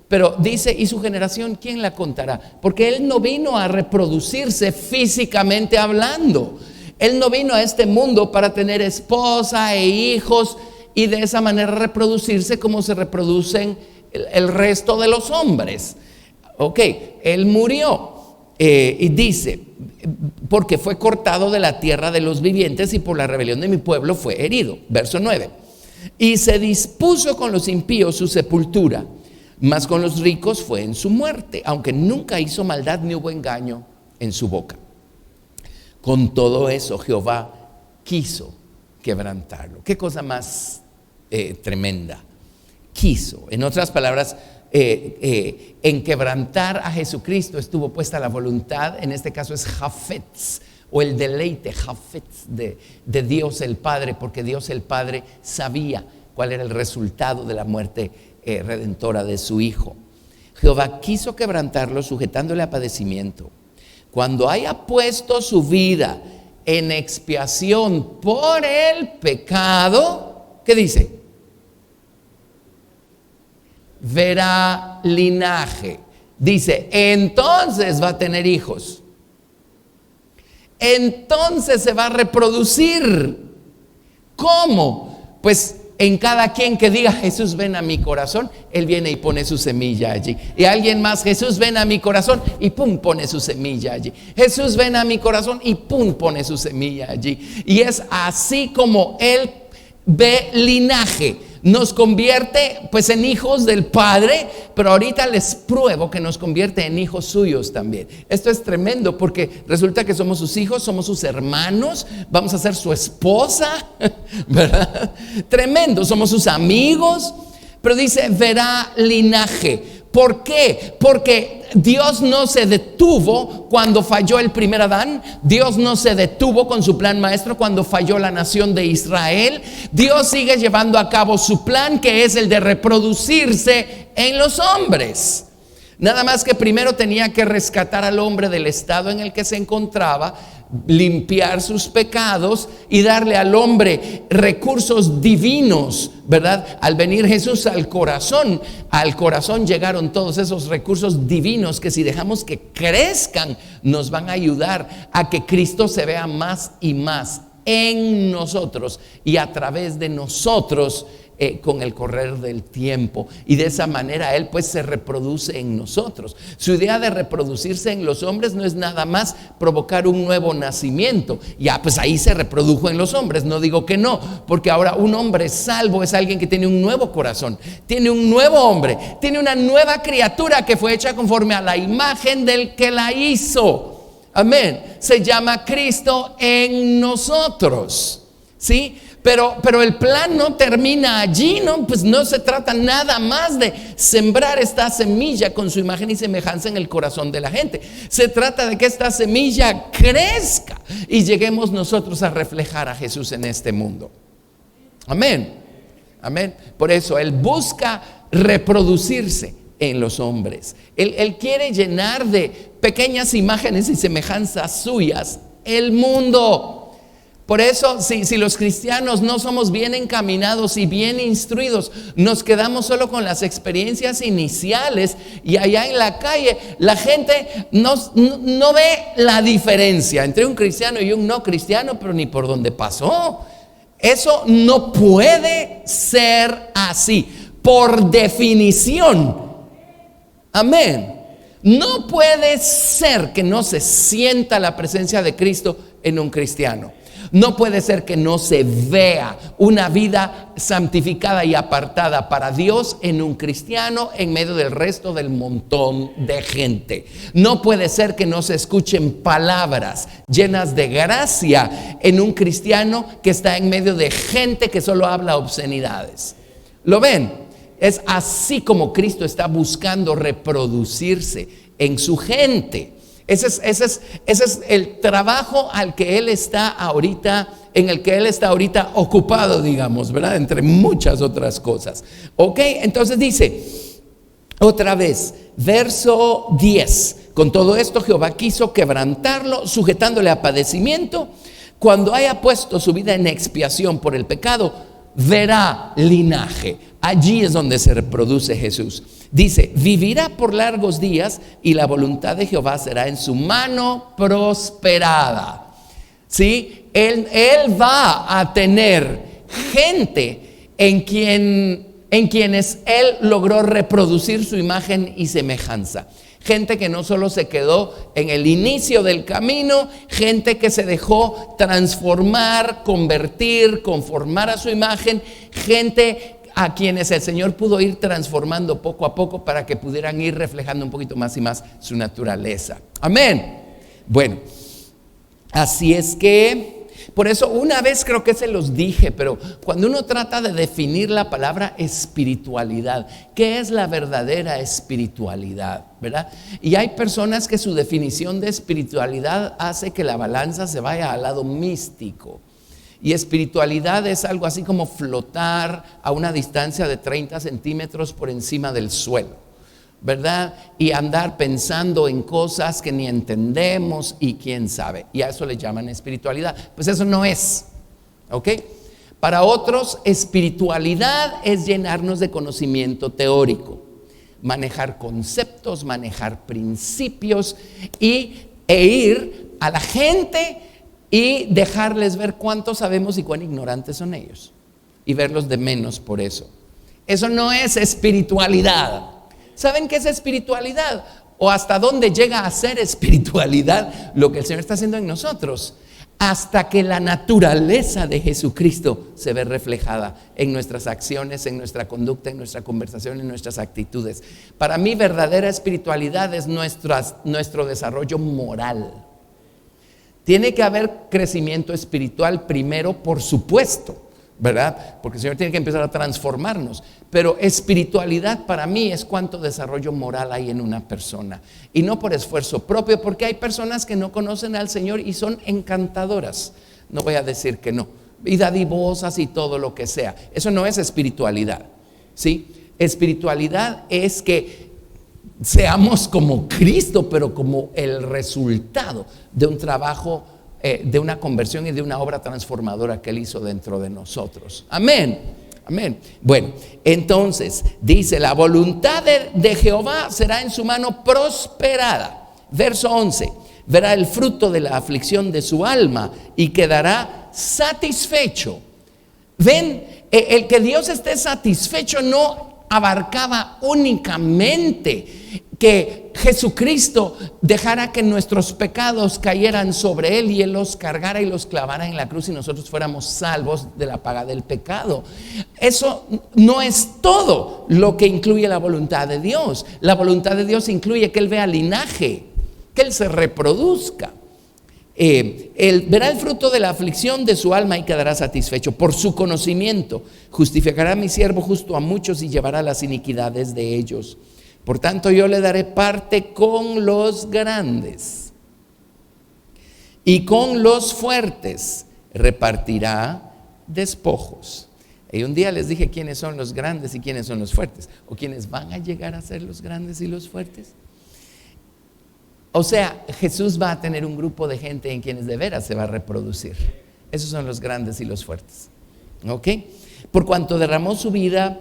S1: Pero dice: y su generación, ¿quién la contará? Porque él no vino a reproducirse físicamente hablando. Él no vino a este mundo para tener esposa e hijos y de esa manera reproducirse como se reproducen el resto de los hombres. Ok, él murió, y dice: porque fue cortado de la tierra de los vivientes, y por la rebelión de mi pueblo fue herido. Verso 9: y se dispuso con los impíos su sepultura, mas con los ricos fue en su muerte, aunque nunca hizo maldad ni hubo engaño en su boca. Con todo eso Jehová quiso quebrantarlo. Qué cosa más tremenda. Quiso. En otras palabras, en quebrantar a Jesucristo estuvo puesta la voluntad. En este caso es Jafetz, o el deleite, Jafetz, de Dios el Padre, porque Dios el Padre sabía cuál era el resultado de la muerte redentora de su Hijo. Jehová quiso quebrantarlo, sujetándole a padecimiento. Cuando haya puesto su vida en expiación por el pecado, ¿qué dice? Verá linaje. Dice: entonces va a tener hijos. entonces se va a reproducir. ¿Cómo? Pues en cada quien que diga: Jesús, ven a mi corazón, Él viene y pone su semilla allí. Y alguien más: Jesús, ven a mi corazón, y pum, pone su semilla allí. Jesús, ven a mi corazón, y pum, pone su semilla allí. Y es así como Él ve linaje. Nos convierte pues en hijos del Padre, pero ahorita les pruebo que nos convierte en hijos suyos también. Esto es tremendo, porque resulta que somos sus hijos, somos sus hermanos, vamos a ser su esposa, ¿verdad? Tremendo, somos sus amigos. Pero dice: verá linaje. ¿Por qué? Porque Dios no se detuvo cuando falló el primer Adán. Dios no se detuvo con su plan maestro cuando falló la nación de Israel. Dios sigue llevando a cabo su plan, que es el de reproducirse en los hombres. Nada más que primero tenía que rescatar al hombre del estado en el que se encontraba, limpiar sus pecados y darle al hombre recursos divinos, ¿verdad? Al venir Jesús al corazón llegaron todos esos recursos divinos que, si dejamos que crezcan, nos van a ayudar a que Cristo se vea más y más en nosotros y a través de nosotros con el correr del tiempo. Y de esa manera Él pues se reproduce en nosotros. Su idea de reproducirse en los hombres no es nada más provocar un nuevo nacimiento. Ya pues ahí se reprodujo en los hombres, no digo que no, porque ahora un hombre salvo es alguien que tiene un nuevo corazón, tiene un nuevo hombre, tiene una nueva criatura que fue hecha conforme a la imagen del que la hizo. Amén. Se llama Cristo en nosotros, ¿sí? Pero el plan no termina allí, ¿no? Pues no se trata nada más de sembrar esta semilla con su imagen y semejanza en el corazón de la gente. Se trata de que esta semilla crezca y lleguemos nosotros a reflejar a Jesús en este mundo. Amén. Amén. Por eso Él busca reproducirse en los hombres. Él quiere llenar de pequeñas imágenes y semejanzas suyas el mundo. Por eso, si los cristianos no somos bien encaminados y bien instruidos, nos quedamos solo con las experiencias iniciales, y allá en la calle la gente no ve la diferencia entre un cristiano y un no cristiano, pero ni por dónde pasó. Eso no puede ser así, por definición. Amén. No puede ser que no se sienta la presencia de Cristo en un cristiano. No puede ser que no se vea una vida santificada y apartada para Dios en un cristiano en medio del resto del montón de gente. No puede ser que no se escuchen palabras llenas de gracia en un cristiano que está en medio de gente que solo habla obscenidades. ¿Lo ven? Es así como Cristo está buscando reproducirse en su gente. Ese es el trabajo al que Él está ahorita, en el que Él está ahorita ocupado, digamos, ¿verdad? Entre muchas otras cosas. Ok, entonces dice, otra vez, verso 10. Con todo esto Jehová quiso quebrantarlo, sujetándole a padecimiento. Cuando haya puesto su vida en expiación por el pecado, verá linaje. Allí es donde se reproduce Jesús. Dice: vivirá por largos días y la voluntad de Jehová será en su mano prosperada. ¿Sí? Él va a tener gente en quienes Él logró reproducir su imagen y semejanza. Gente que no solo se quedó en el inicio del camino, gente que se dejó transformar, convertir, conformar a su imagen, gente a quienes el Señor pudo ir transformando poco a poco para que pudieran ir reflejando un poquito más y más su naturaleza. Amén. Bueno, así es que, por eso una vez creo que se los dije, pero cuando uno trata de definir la palabra espiritualidad, ¿qué es la verdadera espiritualidad? ¿Verdad? Y hay personas que su definición de espiritualidad hace que la balanza se vaya al lado místico. Y espiritualidad es algo así como flotar a una distancia de 30 centímetros por encima del suelo, ¿verdad? Y andar pensando en cosas que ni entendemos y quién sabe. Y a eso le llaman espiritualidad. Pues eso no es, ¿ok? Para otros, espiritualidad es llenarnos de conocimiento teórico, manejar conceptos, manejar principios e ir a la gente y dejarles ver cuánto sabemos y cuán ignorantes son ellos, y verlos de menos por eso. Eso no es espiritualidad. ¿Saben qué es espiritualidad? O hasta dónde llega a ser espiritualidad lo que el Señor está haciendo en nosotros. Hasta que la naturaleza de Jesucristo se ve reflejada en nuestras acciones, en nuestra conducta, en nuestra conversación, en nuestras actitudes. Para mí, verdadera espiritualidad es nuestro desarrollo moral. Tiene que haber crecimiento espiritual primero, por supuesto, ¿verdad? Porque el Señor tiene que empezar a transformarnos. Pero espiritualidad para mí es cuánto desarrollo moral hay en una persona. Y no por esfuerzo propio, porque hay personas que no conocen al Señor y son encantadoras. No voy a decir que no. Y dadivosas y todo lo que sea. Eso no es espiritualidad, ¿sí? Espiritualidad es que seamos como Cristo, pero como el resultado de un trabajo, de una conversión y de una obra transformadora que Él hizo dentro de nosotros. Amén, amén. Bueno, entonces dice: la voluntad de Jehová será en su mano prosperada. Verso 11: verá el fruto de la aflicción de su alma y quedará satisfecho. Ven, el que Dios esté satisfecho no abarcaba únicamente que Jesucristo dejara que nuestros pecados cayeran sobre Él y Él los cargara y los clavara en la cruz y nosotros fuéramos salvos de la paga del pecado. Eso no es todo lo que incluye la voluntad de Dios. La voluntad de Dios incluye que Él vea linaje, que Él se reproduzca. Él verá el fruto de la aflicción de su alma y quedará satisfecho. Por su conocimiento justificará a mi siervo justo a muchos y llevará las iniquidades de ellos. Por tanto, yo le daré parte con los grandes y con los fuertes repartirá despojos. Y un día les dije quiénes son los grandes y quiénes son los fuertes, o quiénes van a llegar a ser los grandes y los fuertes. O sea, Jesús va a tener un grupo de gente en quienes de veras se va a reproducir. Esos son los grandes y los fuertes. ¿Ok? Por cuanto derramó su vida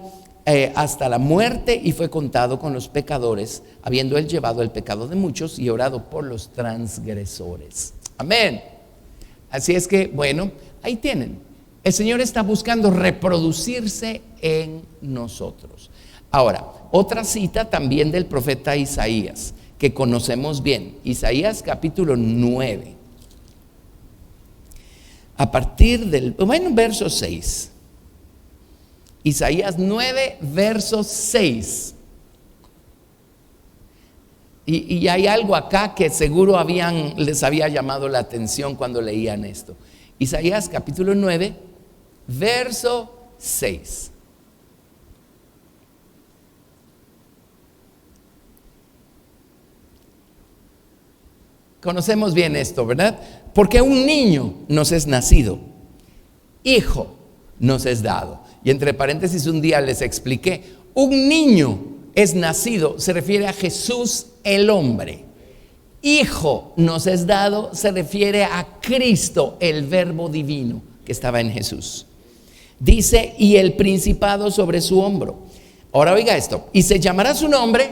S1: hasta la muerte y fue contado con los pecadores, habiendo Él llevado el pecado de muchos y orado por los transgresores. Amén. Así es que, bueno, ahí tienen. El Señor está buscando reproducirse en nosotros. Ahora, otra cita también del profeta Isaías, que conocemos bien. Isaías capítulo 9. A partir del, verso 6. Isaías 9, verso 6. Y hay algo acá que seguro les había llamado la atención cuando leían esto. Isaías capítulo 9, verso 6. Conocemos bien esto, ¿verdad? Porque un niño nos es nacido, hijo nos es dado. Y entre paréntesis, un día les expliqué, un niño es nacido, se refiere a Jesús el hombre. Hijo nos es dado, se refiere a Cristo, el verbo divino que estaba en Jesús. Dice, y el principado sobre su hombro. Ahora oiga esto, y se llamará su nombre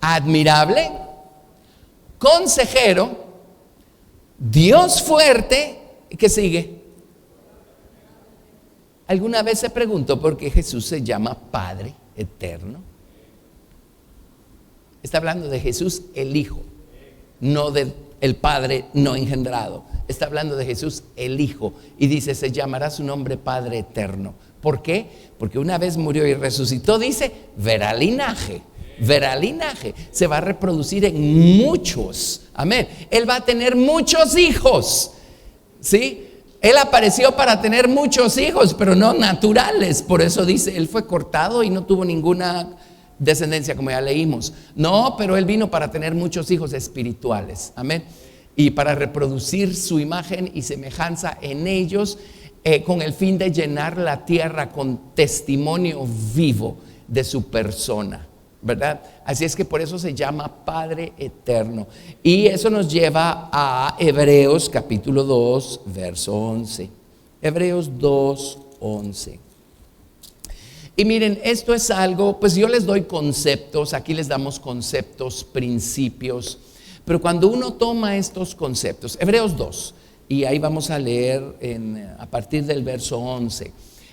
S1: admirable, consejero, Dios fuerte. ¿Qué sigue? ¿Alguna vez se preguntó por qué Jesús se llama Padre eterno? Está hablando de Jesús el Hijo, no del Padre no engendrado. Está hablando de Jesús el Hijo y dice, se llamará su nombre Padre eterno. ¿Por qué? Porque una vez murió y resucitó, dice, verá linaje. Verá linaje, se va a reproducir en muchos. Amén. Él va a tener muchos hijos. ¿Sí? Él apareció para tener muchos hijos, pero no naturales. Por eso dice, Él fue cortado y no tuvo ninguna descendencia, como ya leímos. No, pero Él vino para tener muchos hijos espirituales. Amén. Y para reproducir su imagen y semejanza en ellos, con el fin de llenar la tierra con testimonio vivo de su persona, ¿verdad? Así es que por eso se llama Padre eterno. Y eso nos lleva a Hebreos capítulo 2, verso 11. Hebreos 2, 11. Y miren, esto es algo, pues yo les doy conceptos, aquí les damos conceptos, principios, pero cuando uno toma estos conceptos, Hebreos 2, y ahí vamos a leer a partir del verso 11.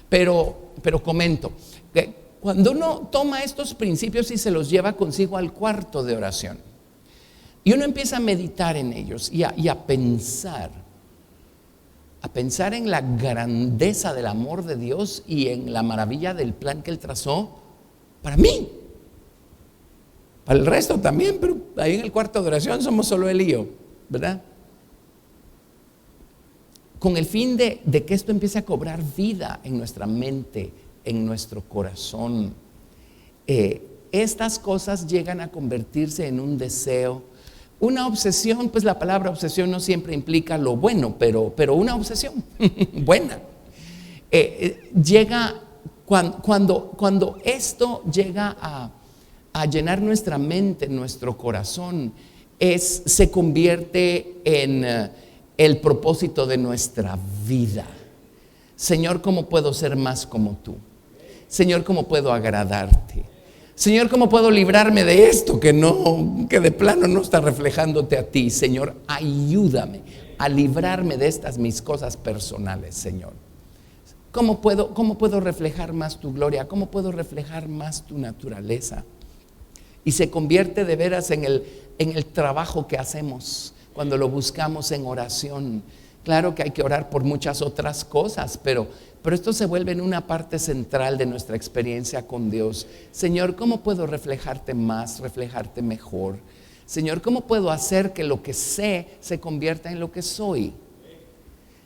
S1: Pero comento que cuando uno toma estos principios y se los lleva consigo al cuarto de oración, y uno empieza a meditar en ellos y a pensar en la grandeza del amor de Dios y en la maravilla del plan que Él trazó para mí, para el resto también, pero ahí en el cuarto de oración somos solo Él y yo, ¿verdad? Con el fin de que esto empiece a cobrar vida en nuestra mente, en nuestro corazón. Estas cosas llegan a convertirse en un deseo, una obsesión. Pues la palabra obsesión no siempre implica lo bueno, pero una obsesión buena. Llega cuando esto llega a llenar nuestra mente, nuestro corazón, se convierte en el propósito de nuestra vida. Señor, ¿cómo puedo ser más como tú? Señor, ¿cómo puedo agradarte? Señor, ¿cómo puedo librarme de esto que de plano no está reflejándote a ti? Señor, ayúdame a librarme de estas mis cosas personales, Señor. ¿Cómo puedo reflejar más tu gloria? ¿Cómo puedo reflejar más tu naturaleza? Y se convierte de veras en el trabajo que hacemos cuando lo buscamos en oración. Claro que hay que orar por muchas otras cosas, pero esto se vuelve en una parte central de nuestra experiencia con Dios. Señor, ¿cómo puedo reflejarte más, reflejarte mejor? Señor, ¿cómo puedo hacer que lo que sé se convierta en lo que soy?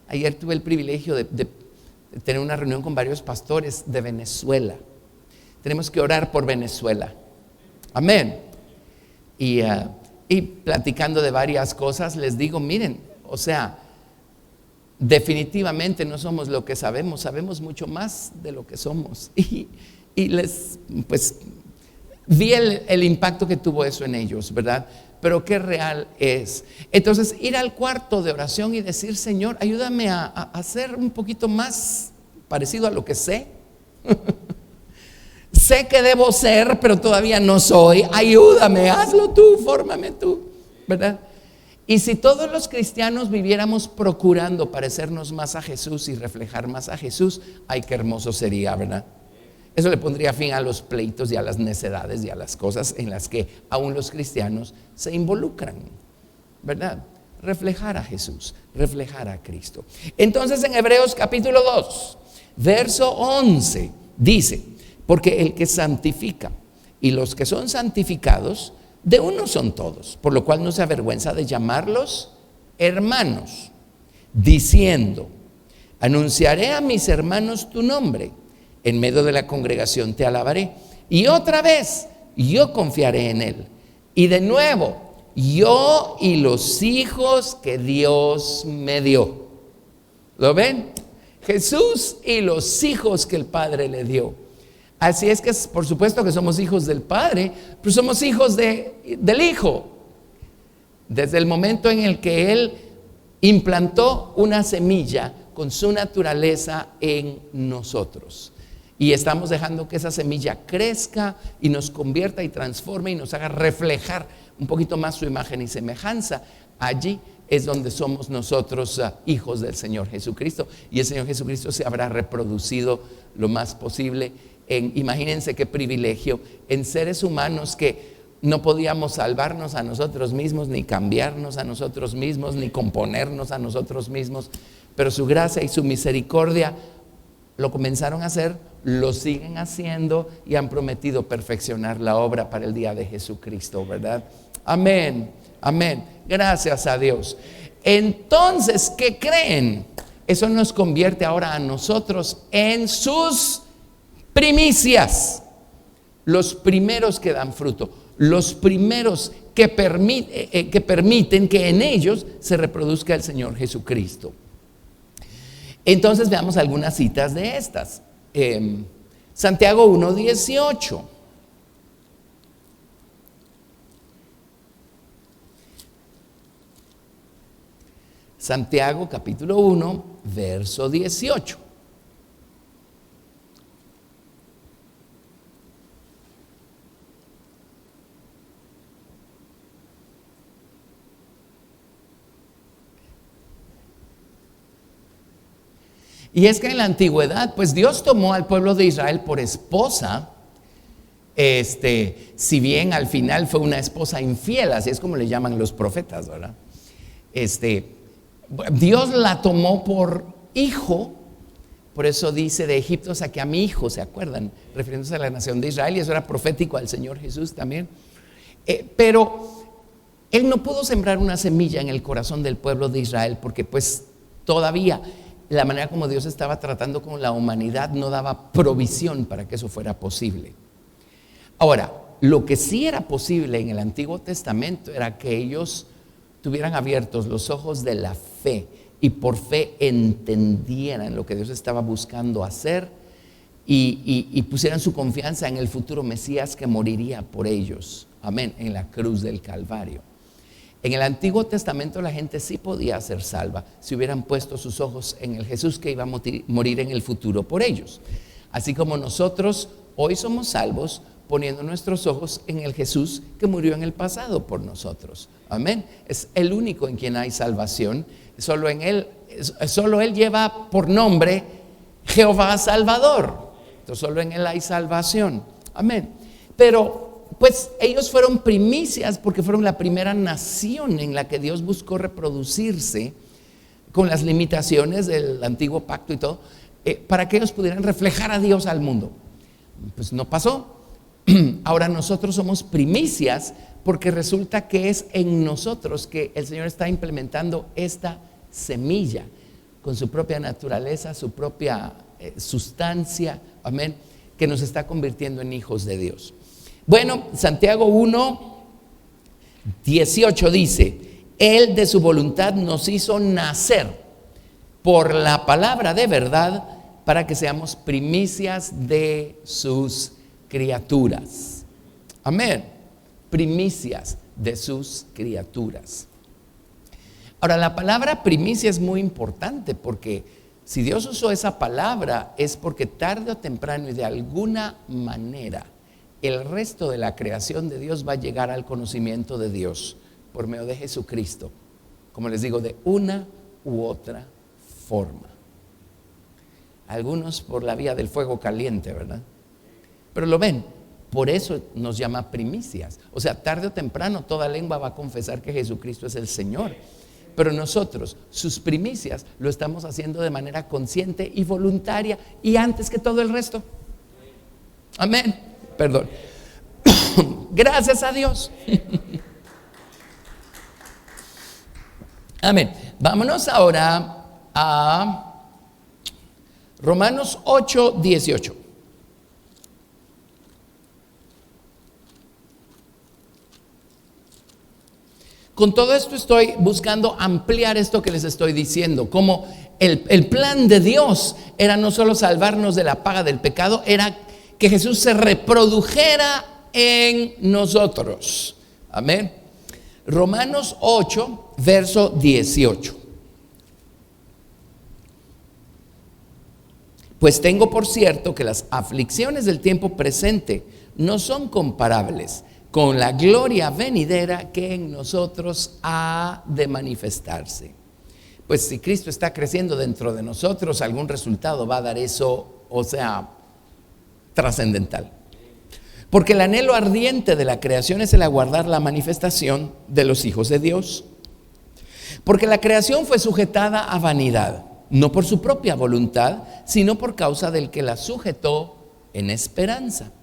S1: Ayer tuve el privilegio de tener una reunión con varios pastores de Venezuela. Tenemos que orar por Venezuela. Amén. Y platicando de varias cosas, les digo, miren, o sea, definitivamente no somos lo que sabemos mucho más de lo que somos. Y pues vi el impacto que tuvo eso en ellos, ¿verdad? Pero qué real es. Entonces, ir al cuarto de oración y decir, Señor, ayúdame a ser un poquito más parecido a lo que sé. Sé que debo ser, pero todavía no soy. Ayúdame, hazlo tú, fórmame tú, ¿verdad? Y si todos los cristianos viviéramos procurando parecernos más a Jesús y reflejar más a Jesús, ay, qué hermoso sería, ¿verdad? Eso le pondría fin a los pleitos y a las necedades y a las cosas en las que aún los cristianos se involucran, ¿verdad? Reflejar a Jesús, reflejar a Cristo. Entonces en Hebreos capítulo 2, verso 11, dice: porque el que santifica y los que son santificados, de uno son todos, por lo cual no se avergüenza de llamarlos hermanos, diciendo: anunciaré a mis hermanos tu nombre, en medio de la congregación te alabaré. Y otra vez, yo confiaré en él. Y de nuevo, yo y los hijos que Dios me dio. ¿Lo ven? Jesús y los hijos que el Padre le dio. Así es que por supuesto que somos hijos del Padre, pero somos hijos del Hijo. Desde el momento en el que Él implantó una semilla con su naturaleza en nosotros. Y estamos dejando que esa semilla crezca y nos convierta y transforme y nos haga reflejar un poquito más su imagen y semejanza. Allí es donde somos nosotros hijos del Señor Jesucristo. Y el Señor Jesucristo se habrá reproducido lo más posible. Imagínense qué privilegio en seres humanos que no podíamos salvarnos a nosotros mismos, ni cambiarnos a nosotros mismos, ni componernos a nosotros mismos, pero su gracia y su misericordia lo comenzaron a hacer, lo siguen haciendo y han prometido perfeccionar la obra para el día de Jesucristo, ¿verdad? Amén, amén, gracias a Dios. Entonces, ¿qué creen? Eso nos convierte ahora a nosotros en sus primicias, los primeros que dan fruto, los primeros que permiten que en ellos se reproduzca el Señor Jesucristo. Entonces veamos algunas citas de estas. Santiago 1:18. Santiago capítulo 1, verso 18. Y es que en la antigüedad, pues Dios tomó al pueblo de Israel por esposa. Si bien al final fue una esposa infiel, así es como le llaman los profetas, ¿verdad? Dios la tomó por hijo. Por eso dice: de Egipto saqué a mi hijo, ¿se acuerdan? Refiriéndose a la nación de Israel, y eso era profético al Señor Jesús también. Pero Él no pudo sembrar una semilla en el corazón del pueblo de Israel, porque pues todavía la manera como Dios estaba tratando con la humanidad no daba provisión para que eso fuera posible. Ahora, lo que sí era posible en el Antiguo Testamento era que ellos tuvieran abiertos los ojos de la fe y por fe entendieran lo que Dios estaba buscando hacer y pusieran su confianza en el futuro Mesías que moriría por ellos, amén, en la cruz del Calvario. En el Antiguo Testamento la gente sí podía ser salva si hubieran puesto sus ojos en el Jesús que iba a morir en el futuro por ellos. Así como nosotros hoy somos salvos poniendo nuestros ojos en el Jesús que murió en el pasado por nosotros. Amén. Es el único en quien hay salvación. Solo Él lleva por nombre Jehová Salvador. Entonces solo en Él hay salvación. Amén. Pero pues ellos fueron primicias porque fueron la primera nación en la que Dios buscó reproducirse con las limitaciones del antiguo pacto y todo, para que ellos pudieran reflejar a Dios al mundo. Pues no pasó. Ahora nosotros somos primicias porque resulta que es en nosotros que el Señor está implementando esta semilla con su propia naturaleza, su propia sustancia, amén, que nos está convirtiendo en hijos de Dios. Bueno, Santiago 1:18 dice: Él de su voluntad nos hizo nacer por la palabra de verdad para que seamos primicias de sus criaturas. Amén. Primicias de sus criaturas. Ahora, la palabra primicia es muy importante porque si Dios usó esa palabra es porque tarde o temprano y de alguna manera el resto de la creación de Dios va a llegar al conocimiento de Dios por medio de Jesucristo, como les digo, de una u otra forma. Algunos por la vía del fuego caliente, ¿verdad? Pero lo ven, por eso nos llama primicias. O sea, tarde o temprano toda lengua va a confesar que Jesucristo es el Señor. Pero nosotros, sus primicias, lo estamos haciendo de manera consciente y voluntaria y antes que todo el resto. Amén. Perdón. Gracias a Dios. Amén. Vámonos ahora a Romanos 8:18. Con todo esto estoy buscando ampliar esto que les estoy diciendo, como el plan de Dios era no solo salvarnos de la paga del pecado, era que Jesús se reprodujera en nosotros. Amén. Romanos 8, verso 18. Pues tengo por cierto que las aflicciones del tiempo presente no son comparables con la gloria venidera que en nosotros ha de manifestarse. Pues si Cristo está creciendo dentro de nosotros, algún resultado va a dar eso, o sea, trascendental. Porque el anhelo ardiente de la creación es el aguardar la manifestación de los hijos de Dios. Porque la creación fue sujetada a vanidad, no por su propia voluntad, sino por causa del que la sujetó en esperanza.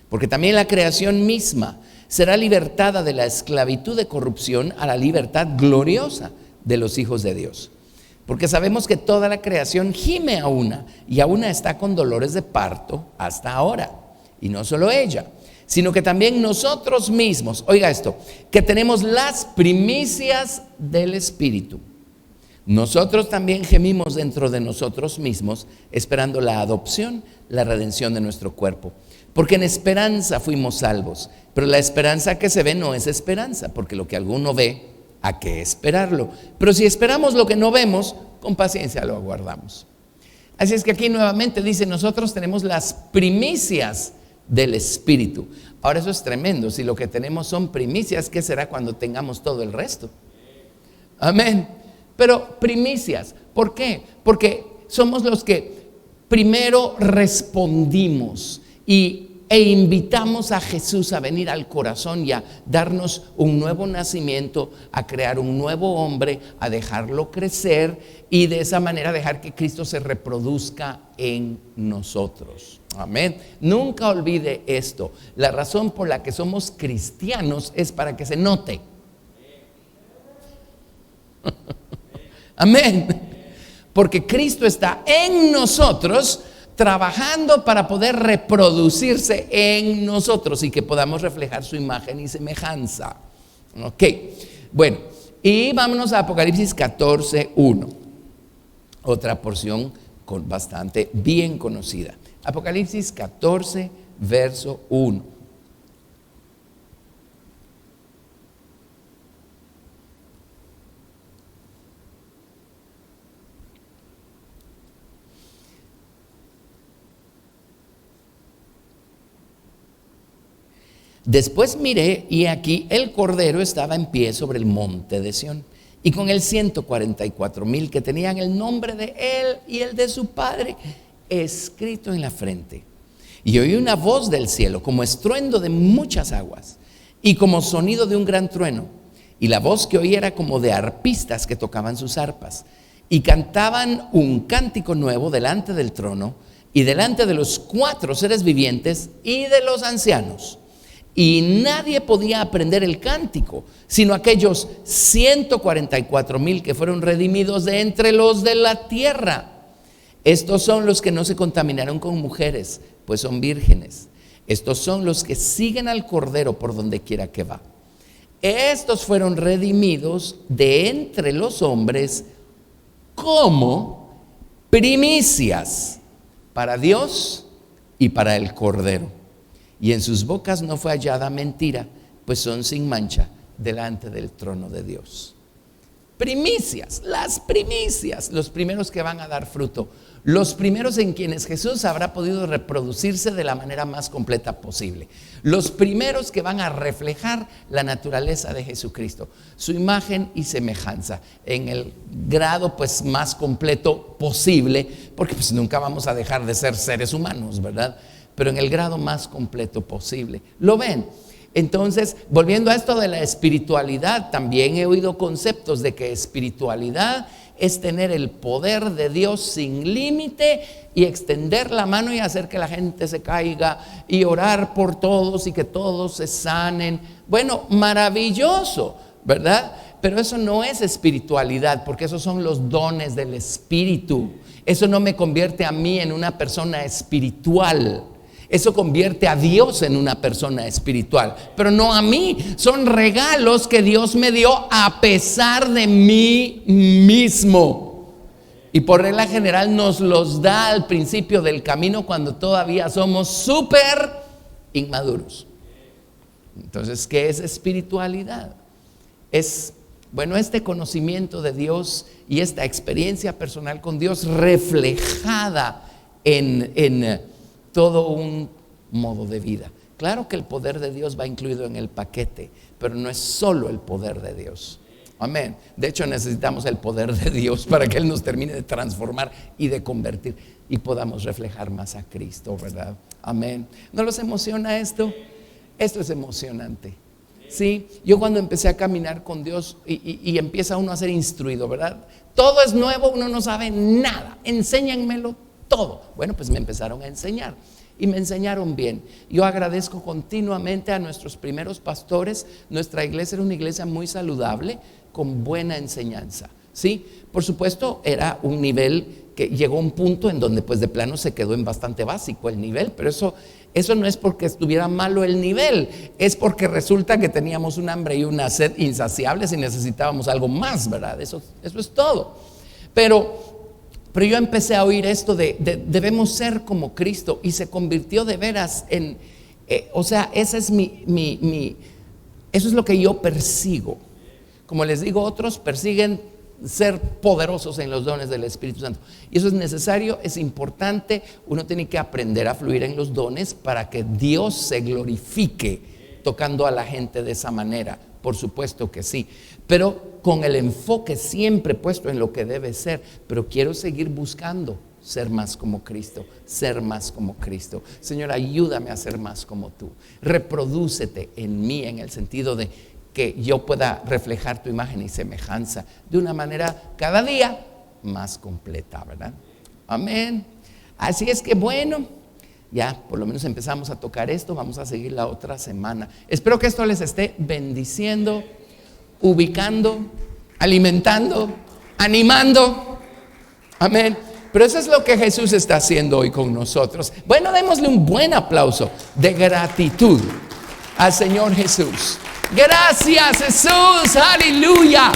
S1: Porque también la creación misma será libertada de la esclavitud de corrupción a la libertad gloriosa de los hijos de Dios. Porque sabemos que toda la creación gime a una y a una está con dolores de parto hasta ahora. Y no solo ella, sino que también nosotros mismos, oiga esto, que tenemos las primicias del Espíritu. Nosotros también gemimos dentro de nosotros mismos, esperando la adopción, la redención de nuestro cuerpo. Porque en esperanza fuimos salvos. Pero la esperanza que se ve no es esperanza, porque lo que alguno ve, ¿a qué esperarlo? Pero si esperamos lo que no vemos, con paciencia lo aguardamos. Así es que aquí nuevamente dice: nosotros tenemos las primicias del Espíritu. Ahora eso es tremendo. Si lo que tenemos son primicias, ¿qué será cuando tengamos todo el resto? Amén. Pero primicias, ¿por qué? Porque somos los que primero respondimos e invitamos a Jesús a venir al corazón y a darnos un nuevo nacimiento, a crear un nuevo hombre, a dejarlo crecer y de esa manera dejar que Cristo se reproduzca en nosotros. Amén. Nunca olvide esto. La razón por la que somos cristianos es para que se note. Amén. Porque Cristo está en nosotros, trabajando para poder reproducirse en nosotros y que podamos reflejar su imagen y semejanza. Ok, bueno, y vámonos a Apocalipsis 14:1, otra porción bastante bien conocida. Apocalipsis 14, verso 1. Después miré y aquí el Cordero estaba en pie sobre el monte de Sión y con él 144,000 que tenían el nombre de él y el de su Padre escrito en la frente. Y oí una voz del cielo como estruendo de muchas aguas y como sonido de un gran trueno. Y la voz que oí era como de arpistas que tocaban sus arpas y cantaban un cántico nuevo delante del trono y delante de los 4 seres vivientes y de los ancianos. Y nadie podía aprender el cántico, sino aquellos 144,000 que fueron redimidos de entre los de la tierra. Estos son los que no se contaminaron con mujeres, pues son vírgenes. Estos son los que siguen al Cordero por donde quiera que va. Estos fueron redimidos de entre los hombres como primicias para Dios y para el Cordero. Y en sus bocas no fue hallada mentira, pues son sin mancha delante del trono de Dios. Primicias, las primicias, los primeros que van a dar fruto, los primeros en quienes Jesús habrá podido reproducirse de la manera más completa posible, los primeros que van a reflejar la naturaleza de Jesucristo, su imagen y semejanza en el grado pues más completo posible, porque pues nunca vamos a dejar de ser seres humanos, ¿verdad? Pero en el grado más completo posible. ¿Lo ven? Entonces, volviendo a esto de la espiritualidad, también he oído conceptos de que espiritualidad es tener el poder de Dios sin límite y extender la mano y hacer que la gente se caiga y orar por todos y que todos se sanen. Bueno, maravilloso, ¿verdad? Pero eso no es espiritualidad, porque esos son los dones del Espíritu. Eso no me convierte a mí en una persona espiritual. Eso convierte a Dios en una persona espiritual, pero no a mí. Son regalos que Dios me dio a pesar de mí mismo. Y por regla general nos los da al principio del camino cuando todavía somos súper inmaduros. Entonces, ¿qué es espiritualidad? Es, bueno, este conocimiento de Dios y esta experiencia personal con Dios reflejada en todo un modo de vida. Claro que el poder de Dios va incluido en el paquete, pero no es solo el poder de Dios. Amén. De hecho, necesitamos el poder de Dios para que Él nos termine de transformar y de convertir y podamos reflejar más a Cristo, ¿verdad? Amén. ¿No los emociona esto? Esto es emocionante. Sí, yo cuando empecé a caminar con Dios y empieza uno a ser instruido, ¿verdad? Todo es nuevo, uno no sabe nada. Enséñenmelo todo. Bueno, pues me empezaron a enseñar y me enseñaron bien. Yo agradezco continuamente a nuestros primeros pastores. Nuestra iglesia era una iglesia muy saludable, con buena enseñanza. Sí, por supuesto era un nivel que llegó a un punto en donde pues de plano se quedó en bastante básico el nivel, pero eso no es porque estuviera malo el nivel, es porque resulta que teníamos un hambre y una sed insaciables y necesitábamos algo más, ¿verdad? Eso es todo. Pero yo empecé a oír esto de debemos ser como Cristo, y se convirtió de veras en, o sea, ese es eso es lo que yo persigo. Como les digo, otros persiguen ser poderosos en los dones del Espíritu Santo, y eso es necesario, es importante. Uno tiene que aprender a fluir en los dones para que Dios se glorifique tocando a la gente de esa manera, Por supuesto que sí, pero con el enfoque siempre puesto en lo que debe ser. Pero quiero seguir buscando ser más como Cristo, ser más como Cristo. Señor, ayúdame a ser más como tú. Reprodúcete en mí en el sentido de que yo pueda reflejar tu imagen y semejanza de una manera cada día más completa, ¿verdad? Amén. Así es que bueno, ya por lo menos empezamos a tocar esto. Vamos a seguir la otra semana. Espero que esto les esté bendiciendo, ubicando, alimentando, animando. Amén. Pero eso es lo que Jesús está haciendo hoy con nosotros. Bueno, démosle un buen aplauso de gratitud al Señor Jesús. Gracias, Jesús, aleluya.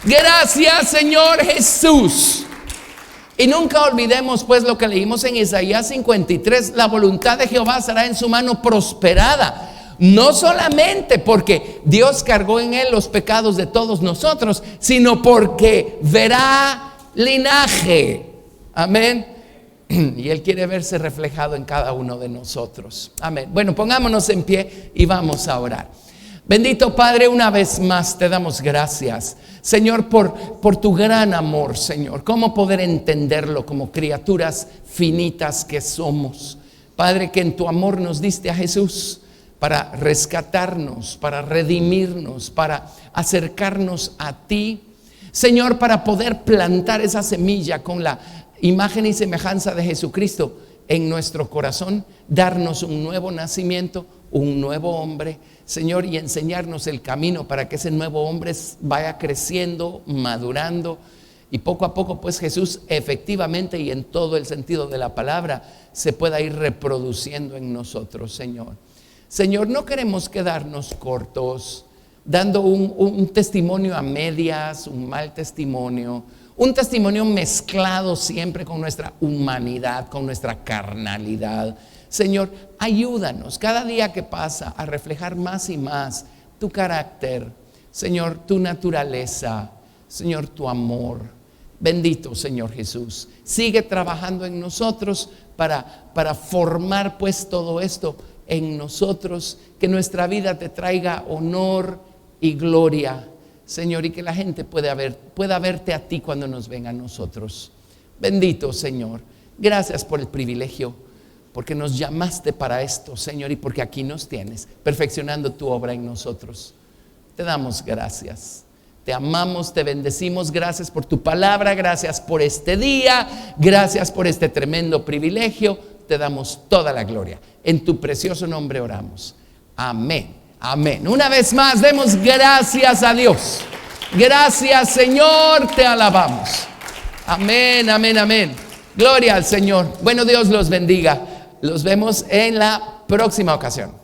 S1: Gracias, Señor Jesús. Y nunca olvidemos pues lo que leímos en Isaías 53: la voluntad de Jehová será en su mano prosperada. No solamente porque Dios cargó en él los pecados de todos nosotros, sino porque verá linaje. Amén. Y Él quiere verse reflejado en cada uno de nosotros. Amén. Bueno, pongámonos en pie y vamos a orar. Bendito Padre, una vez más te damos gracias, Señor, por tu gran amor, Señor. ¿Cómo poder entenderlo como criaturas finitas que somos? Padre, que en tu amor nos diste a Jesús para rescatarnos, para redimirnos, para acercarnos a ti, Señor, para poder plantar esa semilla con la imagen y semejanza de Jesucristo en nuestro corazón, darnos un nuevo nacimiento, un nuevo hombre, Señor, y enseñarnos el camino para que ese nuevo hombre vaya creciendo, madurando, y poco a poco pues Jesús efectivamente y en todo el sentido de la palabra se pueda ir reproduciendo en nosotros, Señor. Señor, no queremos quedarnos cortos dando un testimonio a medias, un mal testimonio, un testimonio mezclado siempre con nuestra humanidad, con nuestra carnalidad. Señor, ayúdanos cada día que pasa a reflejar más y más tu carácter, Señor, tu naturaleza, Señor, tu amor. Bendito Señor Jesús, sigue trabajando en nosotros para formar pues todo esto en nosotros, que nuestra vida te traiga honor y gloria, Señor, y que la gente pueda verte a ti cuando nos ven a nosotros. Bendito Señor, gracias por el privilegio, porque nos llamaste para esto, Señor, y porque aquí nos tienes, perfeccionando tu obra en nosotros. Te damos gracias, te amamos, te bendecimos. Gracias por tu palabra, gracias por este día, gracias por este tremendo privilegio. Te damos toda la gloria. En tu precioso nombre oramos. Amén. Amén. Una vez más, demos gracias a Dios. Gracias, Señor, te alabamos. Amén, amén, amén. Gloria al Señor. Bueno, Dios los bendiga. Los vemos en la próxima ocasión.